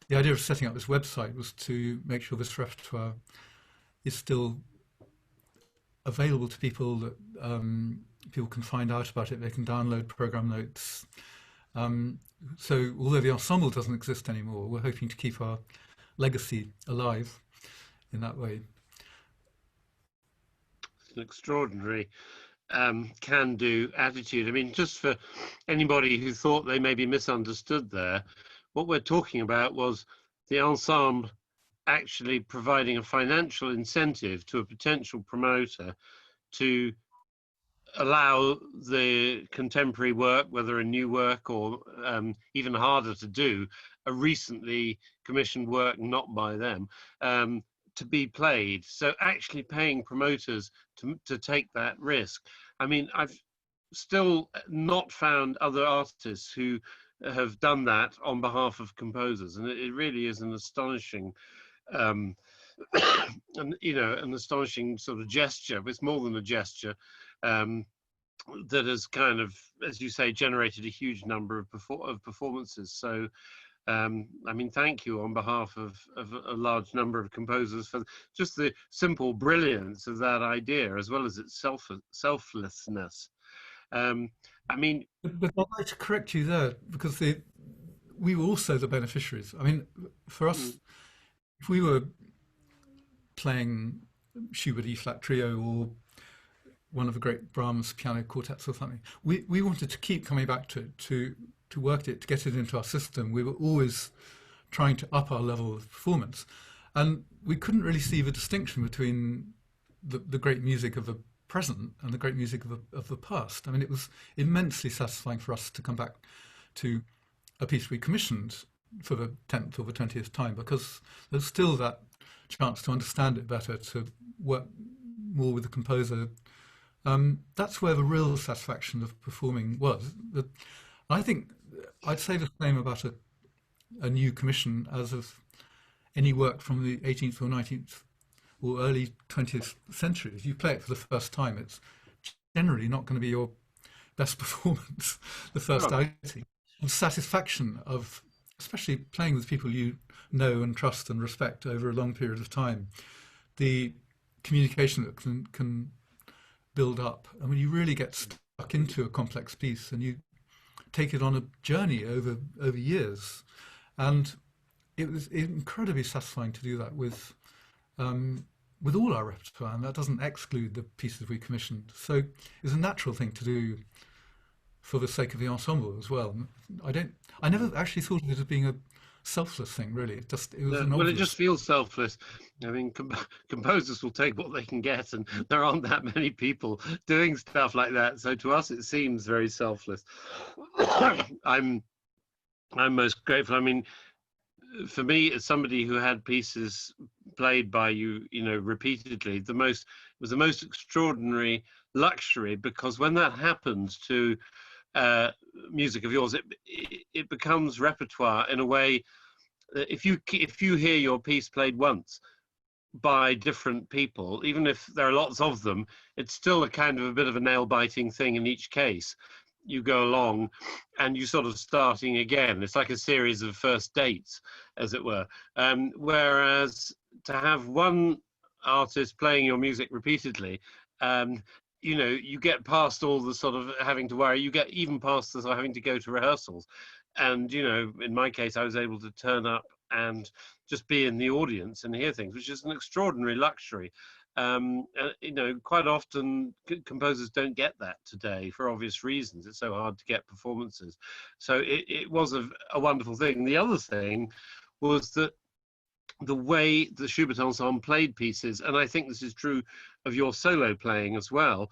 B: The idea of setting up this website was to make sure this repertoire is still available to people, that people can find out about it, they can download program notes. So although the ensemble doesn't exist anymore, we're hoping to keep our legacy alive in that way.
A: It's an extraordinary can-do attitude. I mean, just for anybody who thought they may be misunderstood there, what we're talking about was the ensemble actually providing a financial incentive to a potential promoter to allow the contemporary work, whether a new work or even harder to do, a recently commissioned work not by them, to be played. So actually paying promoters to take that risk. I mean, I've still not found other artists who have done that on behalf of composers, and it really is an astonishing and an astonishing sort of gesture. It's more than a gesture, that has kind of, as you say, generated a huge number of performances. So I mean, thank you on behalf of a large number of composers for just the simple brilliance of that idea, as well as its selflessness. I mean,
B: but I'd like to correct you there, because we were also the beneficiaries. I mean, for us, if we were playing Schubert E-flat trio or one of the great Brahms piano quartets or something, we wanted to keep coming back to it, to work it, to get it into our system. We were always trying to up our level of performance, and we couldn't really see the distinction between the great music of the present and the great music of the past. I mean, it was immensely satisfying for us to come back to a piece we commissioned for the 10th or the 20th time, because there's still that chance to understand it better, to work more with the composer, that's where the real satisfaction of performing was. I think I'd say the same about a new commission as of any work from the 18th or 19th or early 20th century. If you play it for the first time, it's generally not going to be your best performance the first outing. The satisfaction of, especially playing with people you know and trust and respect over a long period of time, the communication that can build up. I mean, you really get stuck into a complex piece and you take it on a journey over years. And it was incredibly satisfying to do that with all our repertoire, and that doesn't exclude the pieces we commissioned. So it's a natural thing to do for the sake of the ensemble as well. I never actually thought of it as being a selfless thing, really. It was an
A: well,
B: obvious.
A: it just feels selfless. I mean, composers will take what they can get, and there aren't that many people doing stuff like that. So to us, it seems very selfless. I'm most grateful. I mean, for me, as somebody who had pieces played by you, repeatedly, it was the most extraordinary luxury, because when that happens to music of yours, it becomes repertoire in a way. If you hear your piece played once by different people, even if there are lots of them, it's still a kind of a bit of a nail-biting thing in each case. You go along and you sort of starting again. It's like a series of first dates, as it were. Whereas to have one artist playing your music repeatedly, you get past all the sort of having to worry. You get even past the sort of having to go to rehearsals. And, in my case, I was able to turn up and just be in the audience and hear things, which is an extraordinary luxury. Quite often composers don't get that today for obvious reasons. It's so hard to get performances. So it was a wonderful thing. The other thing was that the way the Schubert Ensemble played pieces, and I think this is true of your solo playing as well,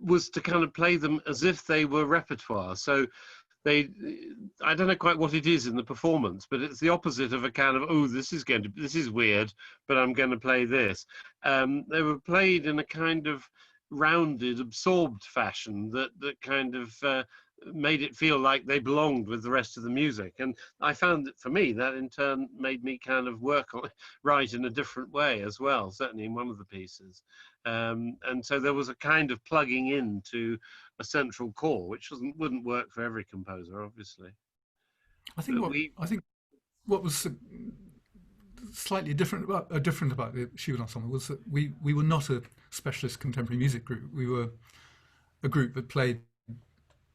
A: was to kind of play them as if they were repertoire. So I don't know quite what it is in the performance, but it's the opposite of a kind of, this is weird, but I'm going to play this. They were played in a kind of rounded, absorbed fashion that kind of made it feel like they belonged with the rest of the music. And I found that for me, that in turn made me kind of work on it right in a different way as well, certainly in one of the pieces. And so there was a kind of plugging into a central core, which wouldn't work for every composer, obviously.
B: I think what was slightly different about the Schubert Ensemble was that we were not a specialist contemporary music group. We were a group that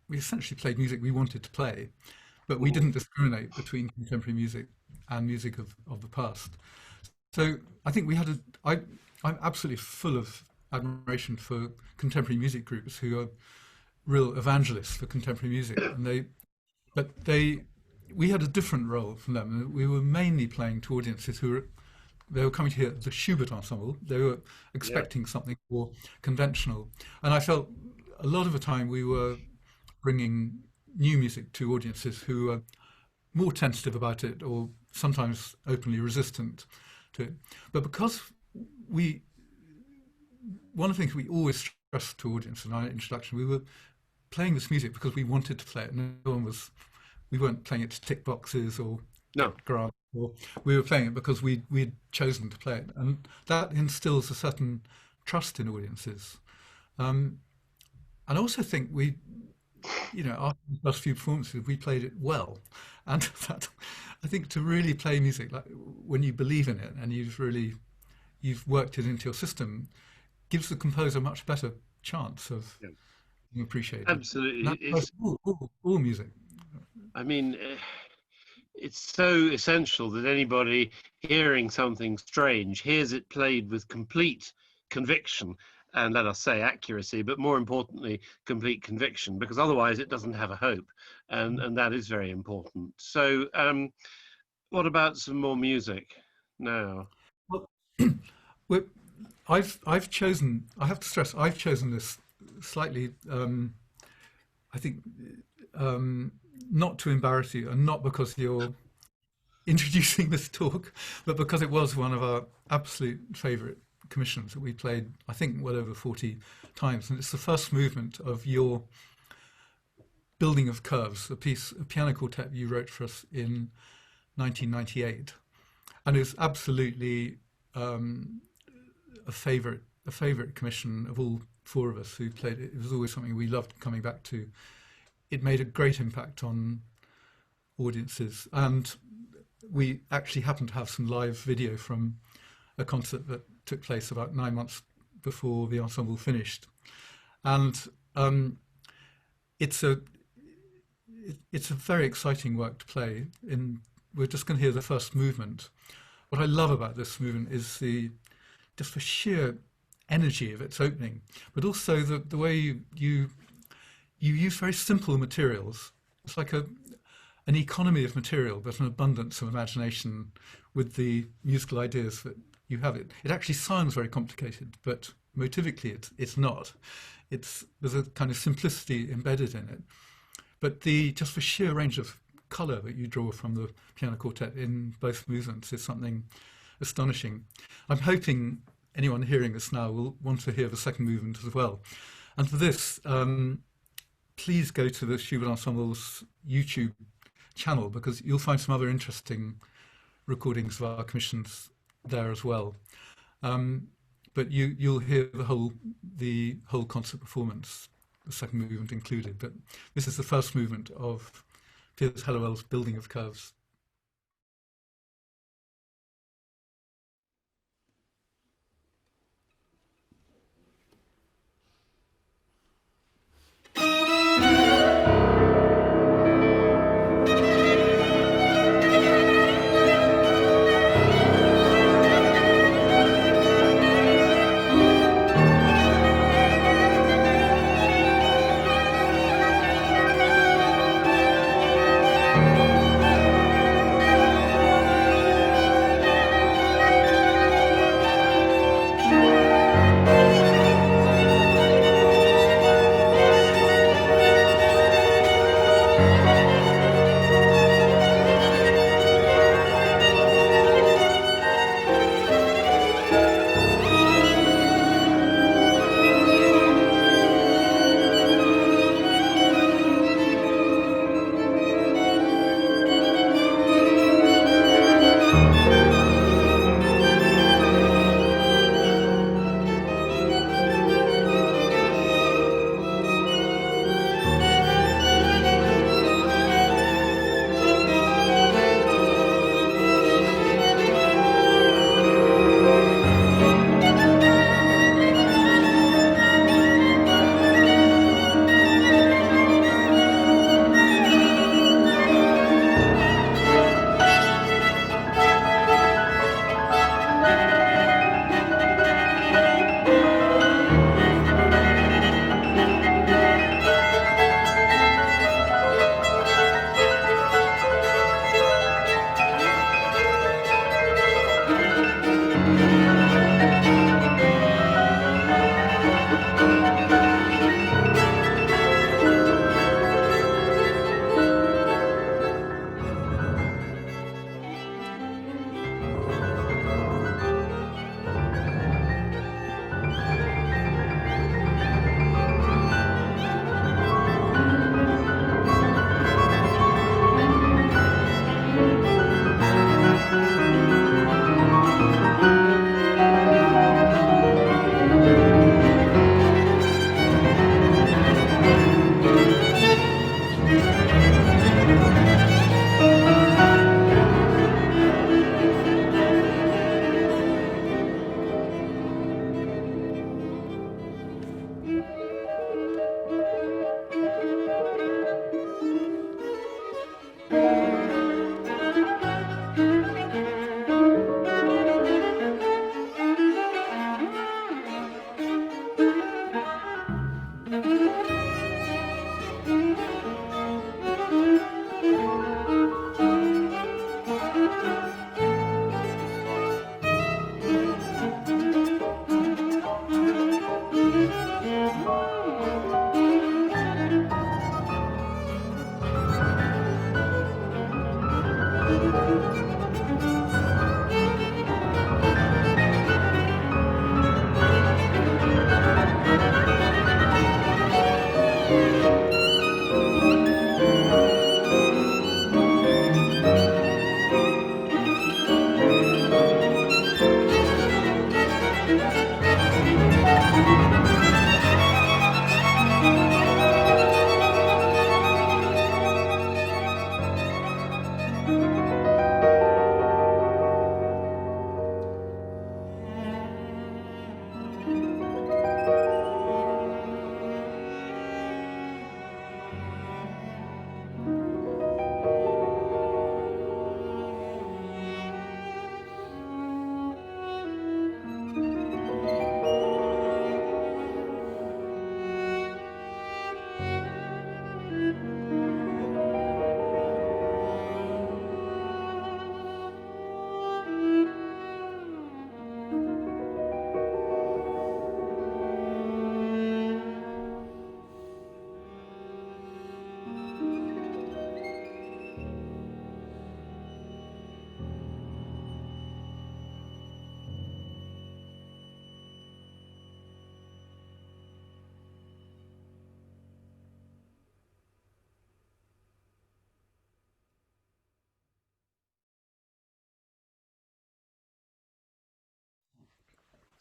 B: we essentially played music we wanted to play, but we didn't discriminate between contemporary music and music of the past. So I think I'm absolutely full of admiration for contemporary music groups who are real evangelists for contemporary music, and we had a different role from them. We were mainly playing to audiences they were coming to hear the Schubert Ensemble. They were expecting something more conventional, and I felt a lot of the time we were bringing new music to audiences who were more tentative about it or sometimes openly resistant to it. But because one of the things we always stressed to audience in our introduction, we were playing this music because we wanted to play it. We weren't playing it to tick boxes or grant, or we were playing it because we'd chosen to play it. And that instills a certain trust in audiences. And I also think after the first few performances, we played it well. And that, I think, to really play music, like when you believe in it and you've worked it into your system, gives the composer a much better chance of being appreciated.
A: Absolutely.
B: It's all music.
A: I mean, it's so essential that anybody hearing something strange hears it played with complete conviction, and let us say accuracy, but more importantly, complete conviction, because otherwise it doesn't have a hope, and that is very important. So what about some more music now?
B: Well, I've chosen, I have to stress, I've chosen this slightly, I think, not to embarrass you, and not because you're introducing this talk, but because it was one of our absolute favourite commissions that we played, I think, well over 40 times. And it's the first movement of your Building of Curves, a piano quartet you wrote for us in 1998. And it was absolutely a favourite commission of all four of us who played it. It was always something we loved coming back to. It made a great impact on audiences. And we actually happened to have some live video from a concert that took place about 9 months before the ensemble finished. And it's a very exciting work to play. We're just going to hear the first movement. What I love about this movement is just the sheer energy of its opening, but also the way you use very simple materials. It's like an economy of material, but an abundance of imagination with the musical ideas that you have. It actually sounds very complicated, but motivically it's not. There's a kind of simplicity embedded in it. But just the sheer range of colour that you draw from the piano quartet in both movements is something astonishing. I'm hoping anyone hearing this now will want to hear the second movement as well. And for this, please go to the Schubert Ensemble's YouTube channel, because you'll find some other interesting recordings of our commissions there as well. But you'll hear the whole concert performance, the second movement included. But this is the first movement of Piers Hellawell's Building of Curves.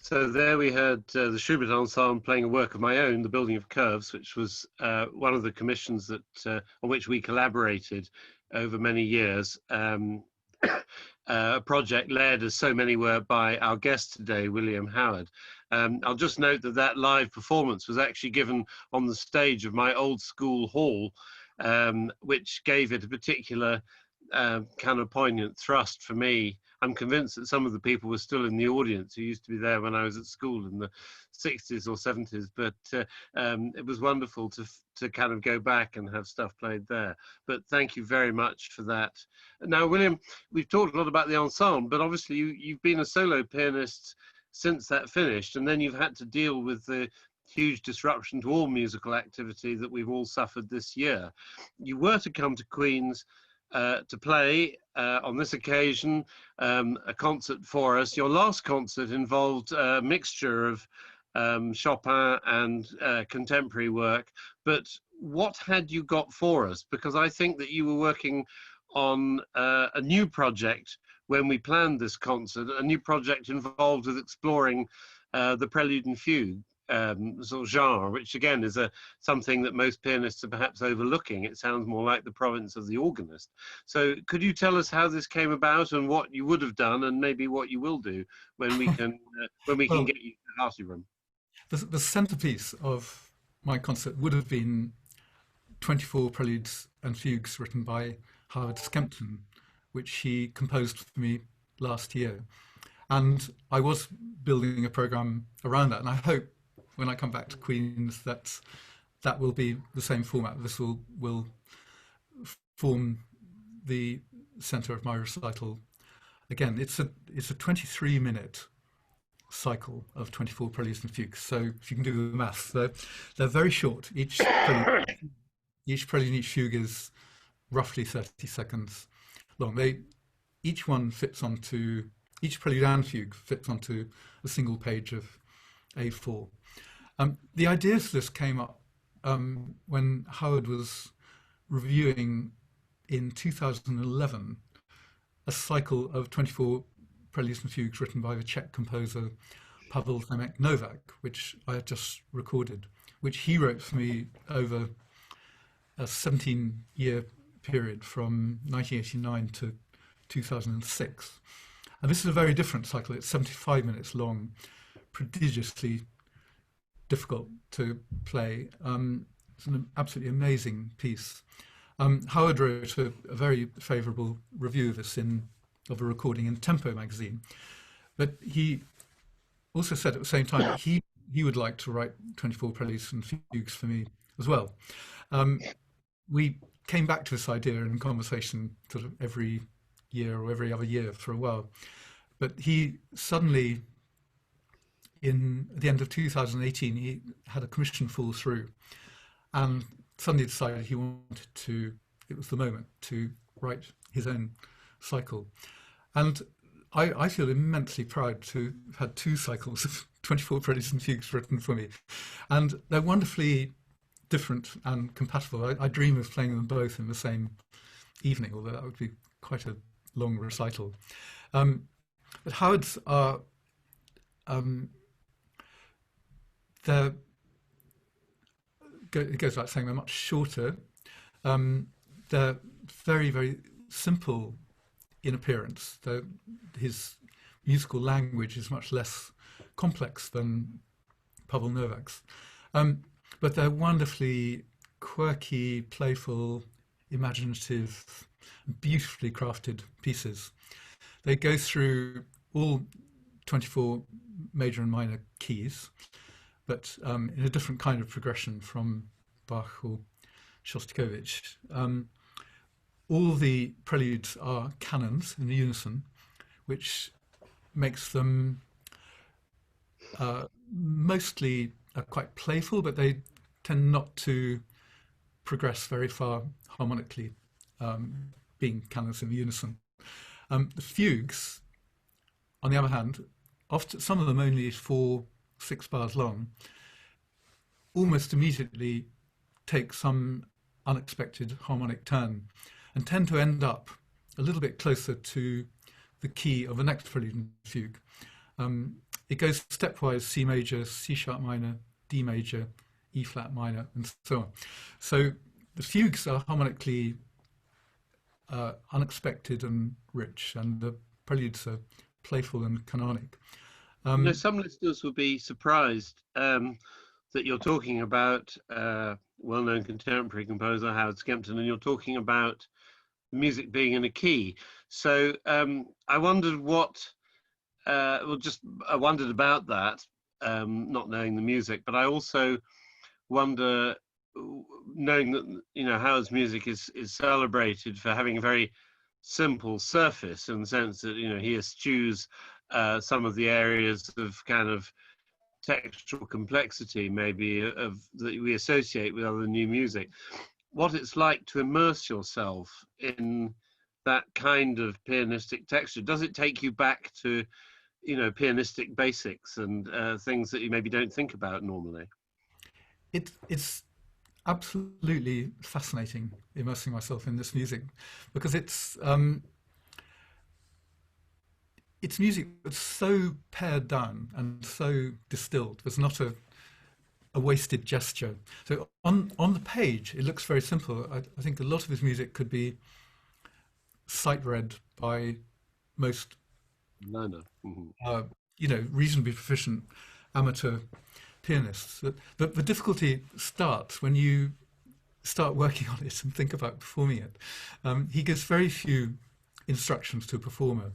A: So there we heard the Schubert Ensemble playing a work of my own, The Building of Curves, which was one of the commissions that on which we collaborated over many years. A project led, as so many were, by our guest today, William Howard. I'll just note that that live performance was actually given on the stage of my old school hall, which gave it a particular kind of poignant thrust for me. I'm convinced that some of the people were still in the audience who used to be there when I was at school in the 60s or 70s, but it was wonderful to kind of go back and have stuff played there. But thank you very much for that. Now, William, we've talked a lot about the ensemble, but obviously you've been a solo pianist since that finished, and then you've had to deal with the huge disruption to all musical activity that we've all suffered this year. You were to come to Queen's to play on this occasion a concert for us. Your last concert involved a mixture of Chopin and contemporary work, but what had you got for us? Because I think that you were working on a new project when we planned this concert, a new project involved with exploring the Prelude and Fugue sort of genre, which again is something that most pianists are perhaps overlooking. It sounds more like the province of the organist. So could you tell us how this came about and what you would have done and maybe what you will do when we can get you to the Hearty Room?
B: The centerpiece of my concert would have been 24 Preludes and Fugues written by Howard Skempton, which he composed for me last year. And I was building a program around that, and I hope when I come back to Queen's that will be the same format. This will form the center of my recital. Again, it's a 23-minute cycle of 24 Preludes and Fugues. So if you can do the maths, they're very short. Each prelude and each fugue is roughly 30 seconds long. Each prelude and fugue fits onto a single page of A4. The idea for this came up when Howard was reviewing in 2011 a cycle of 24 Preludes and Fugues written by the Czech composer Pavel Novak, which I had just recorded, which he wrote for me over a 17-year period from 1989 to 2006. And this is a very different cycle. It's 75 minutes long, prodigiously difficult to play. It's an absolutely amazing piece. Howard wrote a very favourable review of this of a recording in Tempo magazine, but he also said at the same time that he would like to write 24 Preludes and Fugues for me as well. We came back to this idea in conversation sort of every year or every other year for a while, but he suddenly, at the end of 2018, he had a commission fall through and suddenly decided it was the moment to write his own cycle. And I feel immensely proud to have had two cycles of 24 Preludes and Fugues written for me. And they're wonderfully different and compatible. I dream of playing them both in the same evening, although that would be quite a long recital. But Howard's are, it goes without saying, they're much shorter. They're very, very simple in appearance. His musical language is much less complex than Pavel Novak's. But they're wonderfully quirky, playful, imaginative, beautifully crafted pieces. They go through all 24 major and minor keys, but in a different kind of progression from Bach or Shostakovich. All the preludes are canons in unison, which makes them mostly quite playful, but they tend not to progress very far harmonically, being canons in unison. The fugues, on the other hand, often some of them only 4-6 bars long, almost immediately take some unexpected harmonic turn and tend to end up a little bit closer to the key of the next prelude and fugue. it goes stepwise: C major, C sharp minor, D major, E flat minor, and so on. So the fugues are harmonically unexpected and rich, and the preludes are playful and canonic.
A: Some listeners will be surprised that you're talking about well-known contemporary composer Howard Skempton, and you're talking about music being in a key. So I wondered I wondered about that, not knowing the music, but I also wonder, knowing that Howard's music is celebrated for having a very simple surface, in the sense that he eschews some of the areas of kind of textual complexity, maybe that we associate with other new music. What it's like to immerse yourself in that kind of pianistic texture. Does it take you back to pianistic basics and things that you maybe don't think about normally?
B: It's absolutely fascinating immersing myself in this music, because it's music that's so pared down and so distilled. There's not a wasted gesture. So on the page, it looks very simple. I think a lot of his music could be sight read by most, reasonably proficient amateur pianists. But the difficulty starts when you start working on it and think about performing it. He gives very few instructions to a performer.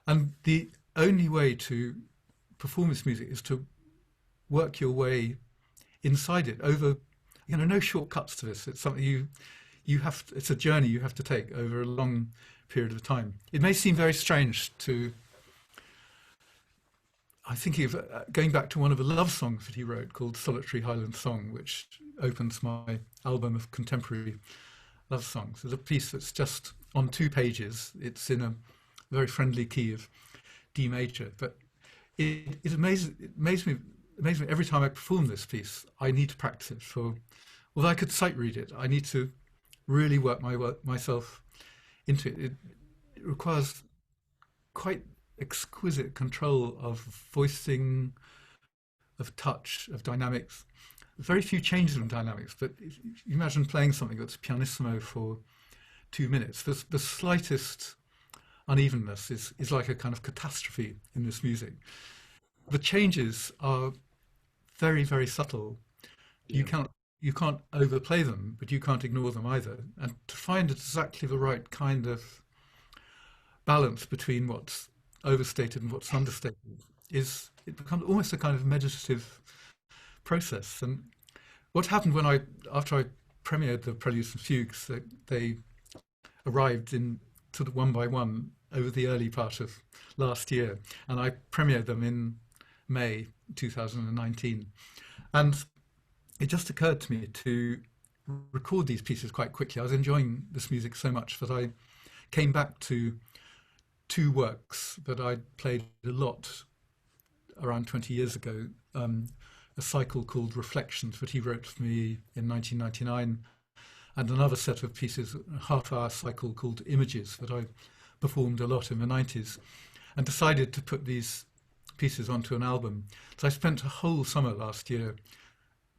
B: And the only way to perform this music is to work your way inside it over, no shortcuts to this. It's something you have to, it's a journey you have to take over a long period of time. It may seem very strange I'm thinking of going back to one of the love songs that he wrote called Solitary Highland Song, which opens my album of contemporary love songs. It's a piece that's just on 2 pages. It's in a very friendly key of D major, but it amazes me every time I perform this piece. I need to practice it although I could sight read it, I need to really work myself into it. It requires quite exquisite control of voicing, of touch, of dynamics. Very few changes in dynamics, but if you imagine playing something that's pianissimo for 2 minutes, the slightest unevenness is like a kind of catastrophe in this music. The changes are very, very subtle. Yeah. You can't overplay them, but you can't ignore them either. And to find exactly the right kind of balance between what's overstated and what's understated it becomes almost a kind of meditative process. And what happened after I premiered the Preludes and Fugues, they arrived in sort of one by one over the early part of last year, and I premiered them in May 2019. And it just occurred to me to record these pieces quite quickly. I was enjoying this music so much that I came back to 2 works that I'd played a lot around 20 years ago, a cycle called Reflections that he wrote for me in 1999, and another set of pieces, a half-hour cycle called Images that I performed a lot in the 90s, and decided to put these pieces onto an album. So I spent a whole summer last year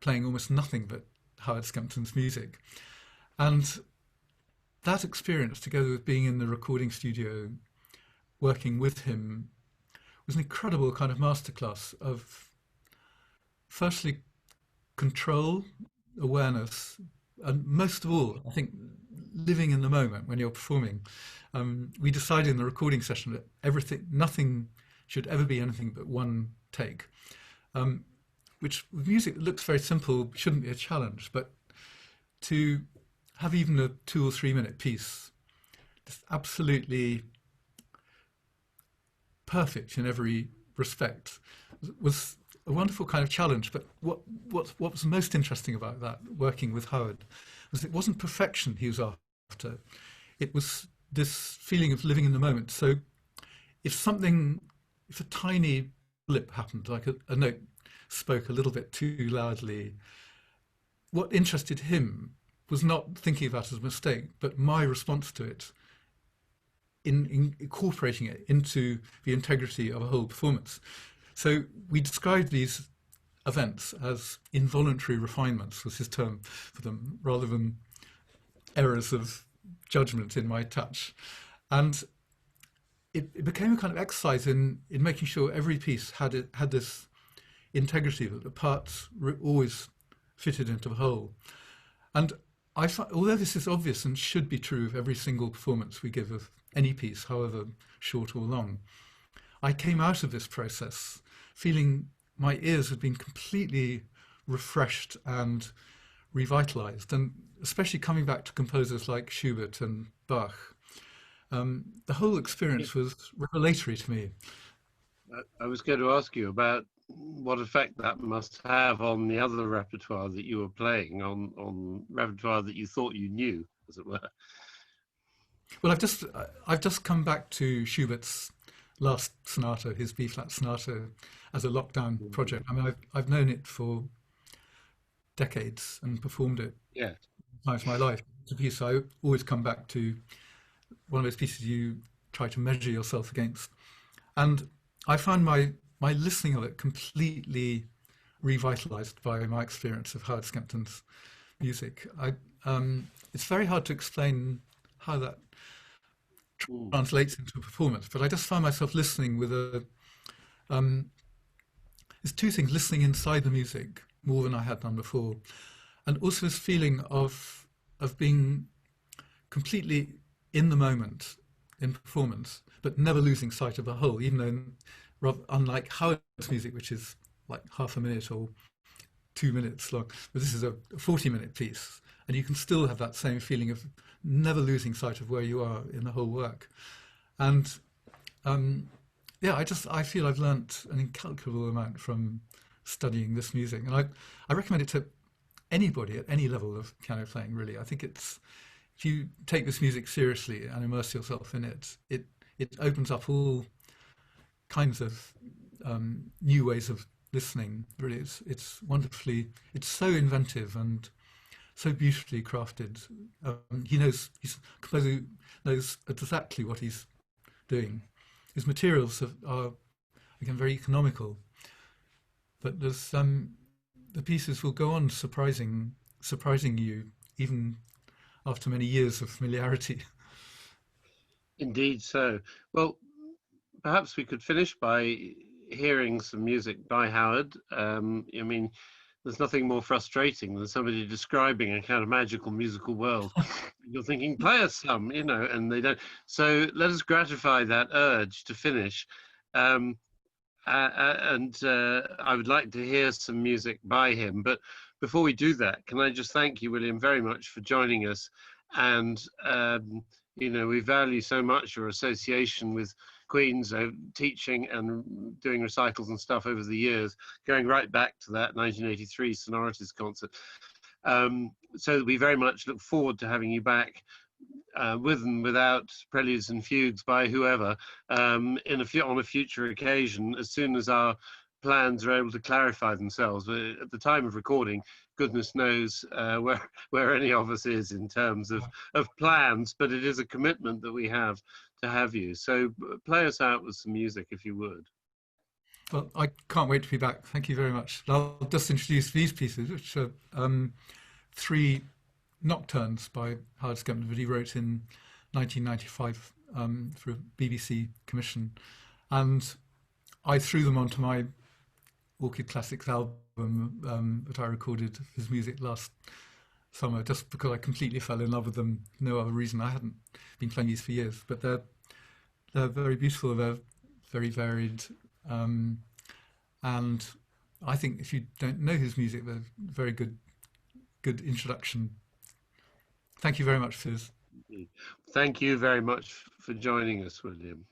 B: playing almost nothing but Howard Skempton's music. And that experience, together with being in the recording studio, working with him, was an incredible kind of masterclass of, firstly, control, awareness, and most of all, I think, living in the moment when you're performing. We decided in the recording session that nothing should ever be anything but one take, which with music that looks very simple shouldn't be a challenge, but to have even a 2 or 3 minute piece just absolutely perfect in every respect was a wonderful kind of challenge. But what was most interesting about that, working with Howard, was it wasn't perfection he was after. It was this feeling of living in the moment. So if a tiny blip happened, like a note spoke a little bit too loudly, what interested him was not thinking about it as a mistake, but my response to it, in incorporating it into the integrity of a whole performance. So we described these events as involuntary refinements, was his term for them, rather than errors of judgment in my touch. And it became a kind of exercise in making sure every piece had this integrity, that the parts always fitted into the whole. And I find, although this is obvious and should be true of every single performance we give of any piece, however short or long, I came out of this process feeling my ears had been completely refreshed and revitalized, and especially coming back to composers like Schubert and Bach. The whole experience was revelatory to me.
A: I was going to ask you about what effect that must have on the other repertoire that you were playing, on repertoire that you thought you knew, as it were.
B: Well, I've just come back to Schubert's last sonata, his B-flat sonata, as a lockdown project. I mean, I've known it for decades and performed it times of my life. It's a piece I always come back to, one of those pieces you try to measure yourself against. And I found my listening of it completely revitalized by my experience of Howard Skempton's music. It's very hard to explain how that translates into a performance, but I just found myself listening with there's two things: listening inside the music more than I had done before, and also this feeling of being completely in the moment in performance, but never losing sight of the whole, even though, unlike Howard's music, which is like half a minute or 2 minutes long, but this is a 40-minute piece, and you can still have that same feeling of never losing sight of where you are in the whole work. And I feel I've learnt an incalculable amount from studying this music, and I recommend it to anybody at any level of piano playing, really. I think if you take this music seriously and immerse yourself in it, it opens up all kinds of new ways of listening. Really, it's wonderfully, it's so inventive and so beautifully crafted. He's a composer who knows exactly what he's doing. His materials are again very economical, but there's the pieces will go on surprising you even after many years of familiarity.
A: Indeed so. Well, perhaps we could finish by hearing some music by Howard. I mean, there's nothing more frustrating than somebody describing a kind of magical musical world. You're thinking, play us some, and they don't. So let us gratify that urge to finish. And I would like to hear some music by him. But before we do that, can I just thank you, William, very much for joining us. And, we value so much your association with Queen's, teaching and doing recitals and stuff over the years, going right back to that 1983 Sonorities concert. So we very much look forward to having you back with and without Preludes and Fugues by whoever on a future occasion, as soon as our plans are able to clarify themselves. At the time of recording, goodness knows where any of us is in terms of plans, but it is a commitment that we have to have you. So play us out with some music, if you would.
B: Well, I can't wait to be back. Thank you very much. I'll just introduce these pieces, which are 3 nocturnes by Howard Skempton that he wrote in 1995 for a BBC commission. And I threw them onto my Orchid Classics album that I recorded his music last summer, just because I completely fell in love with them. No other reason. I hadn't been playing these for years, but they're very beautiful. They're very varied, and I think if you don't know his music, they're very good introduction. Thank you very much, Fizz.
A: Thank you very much for joining us, William.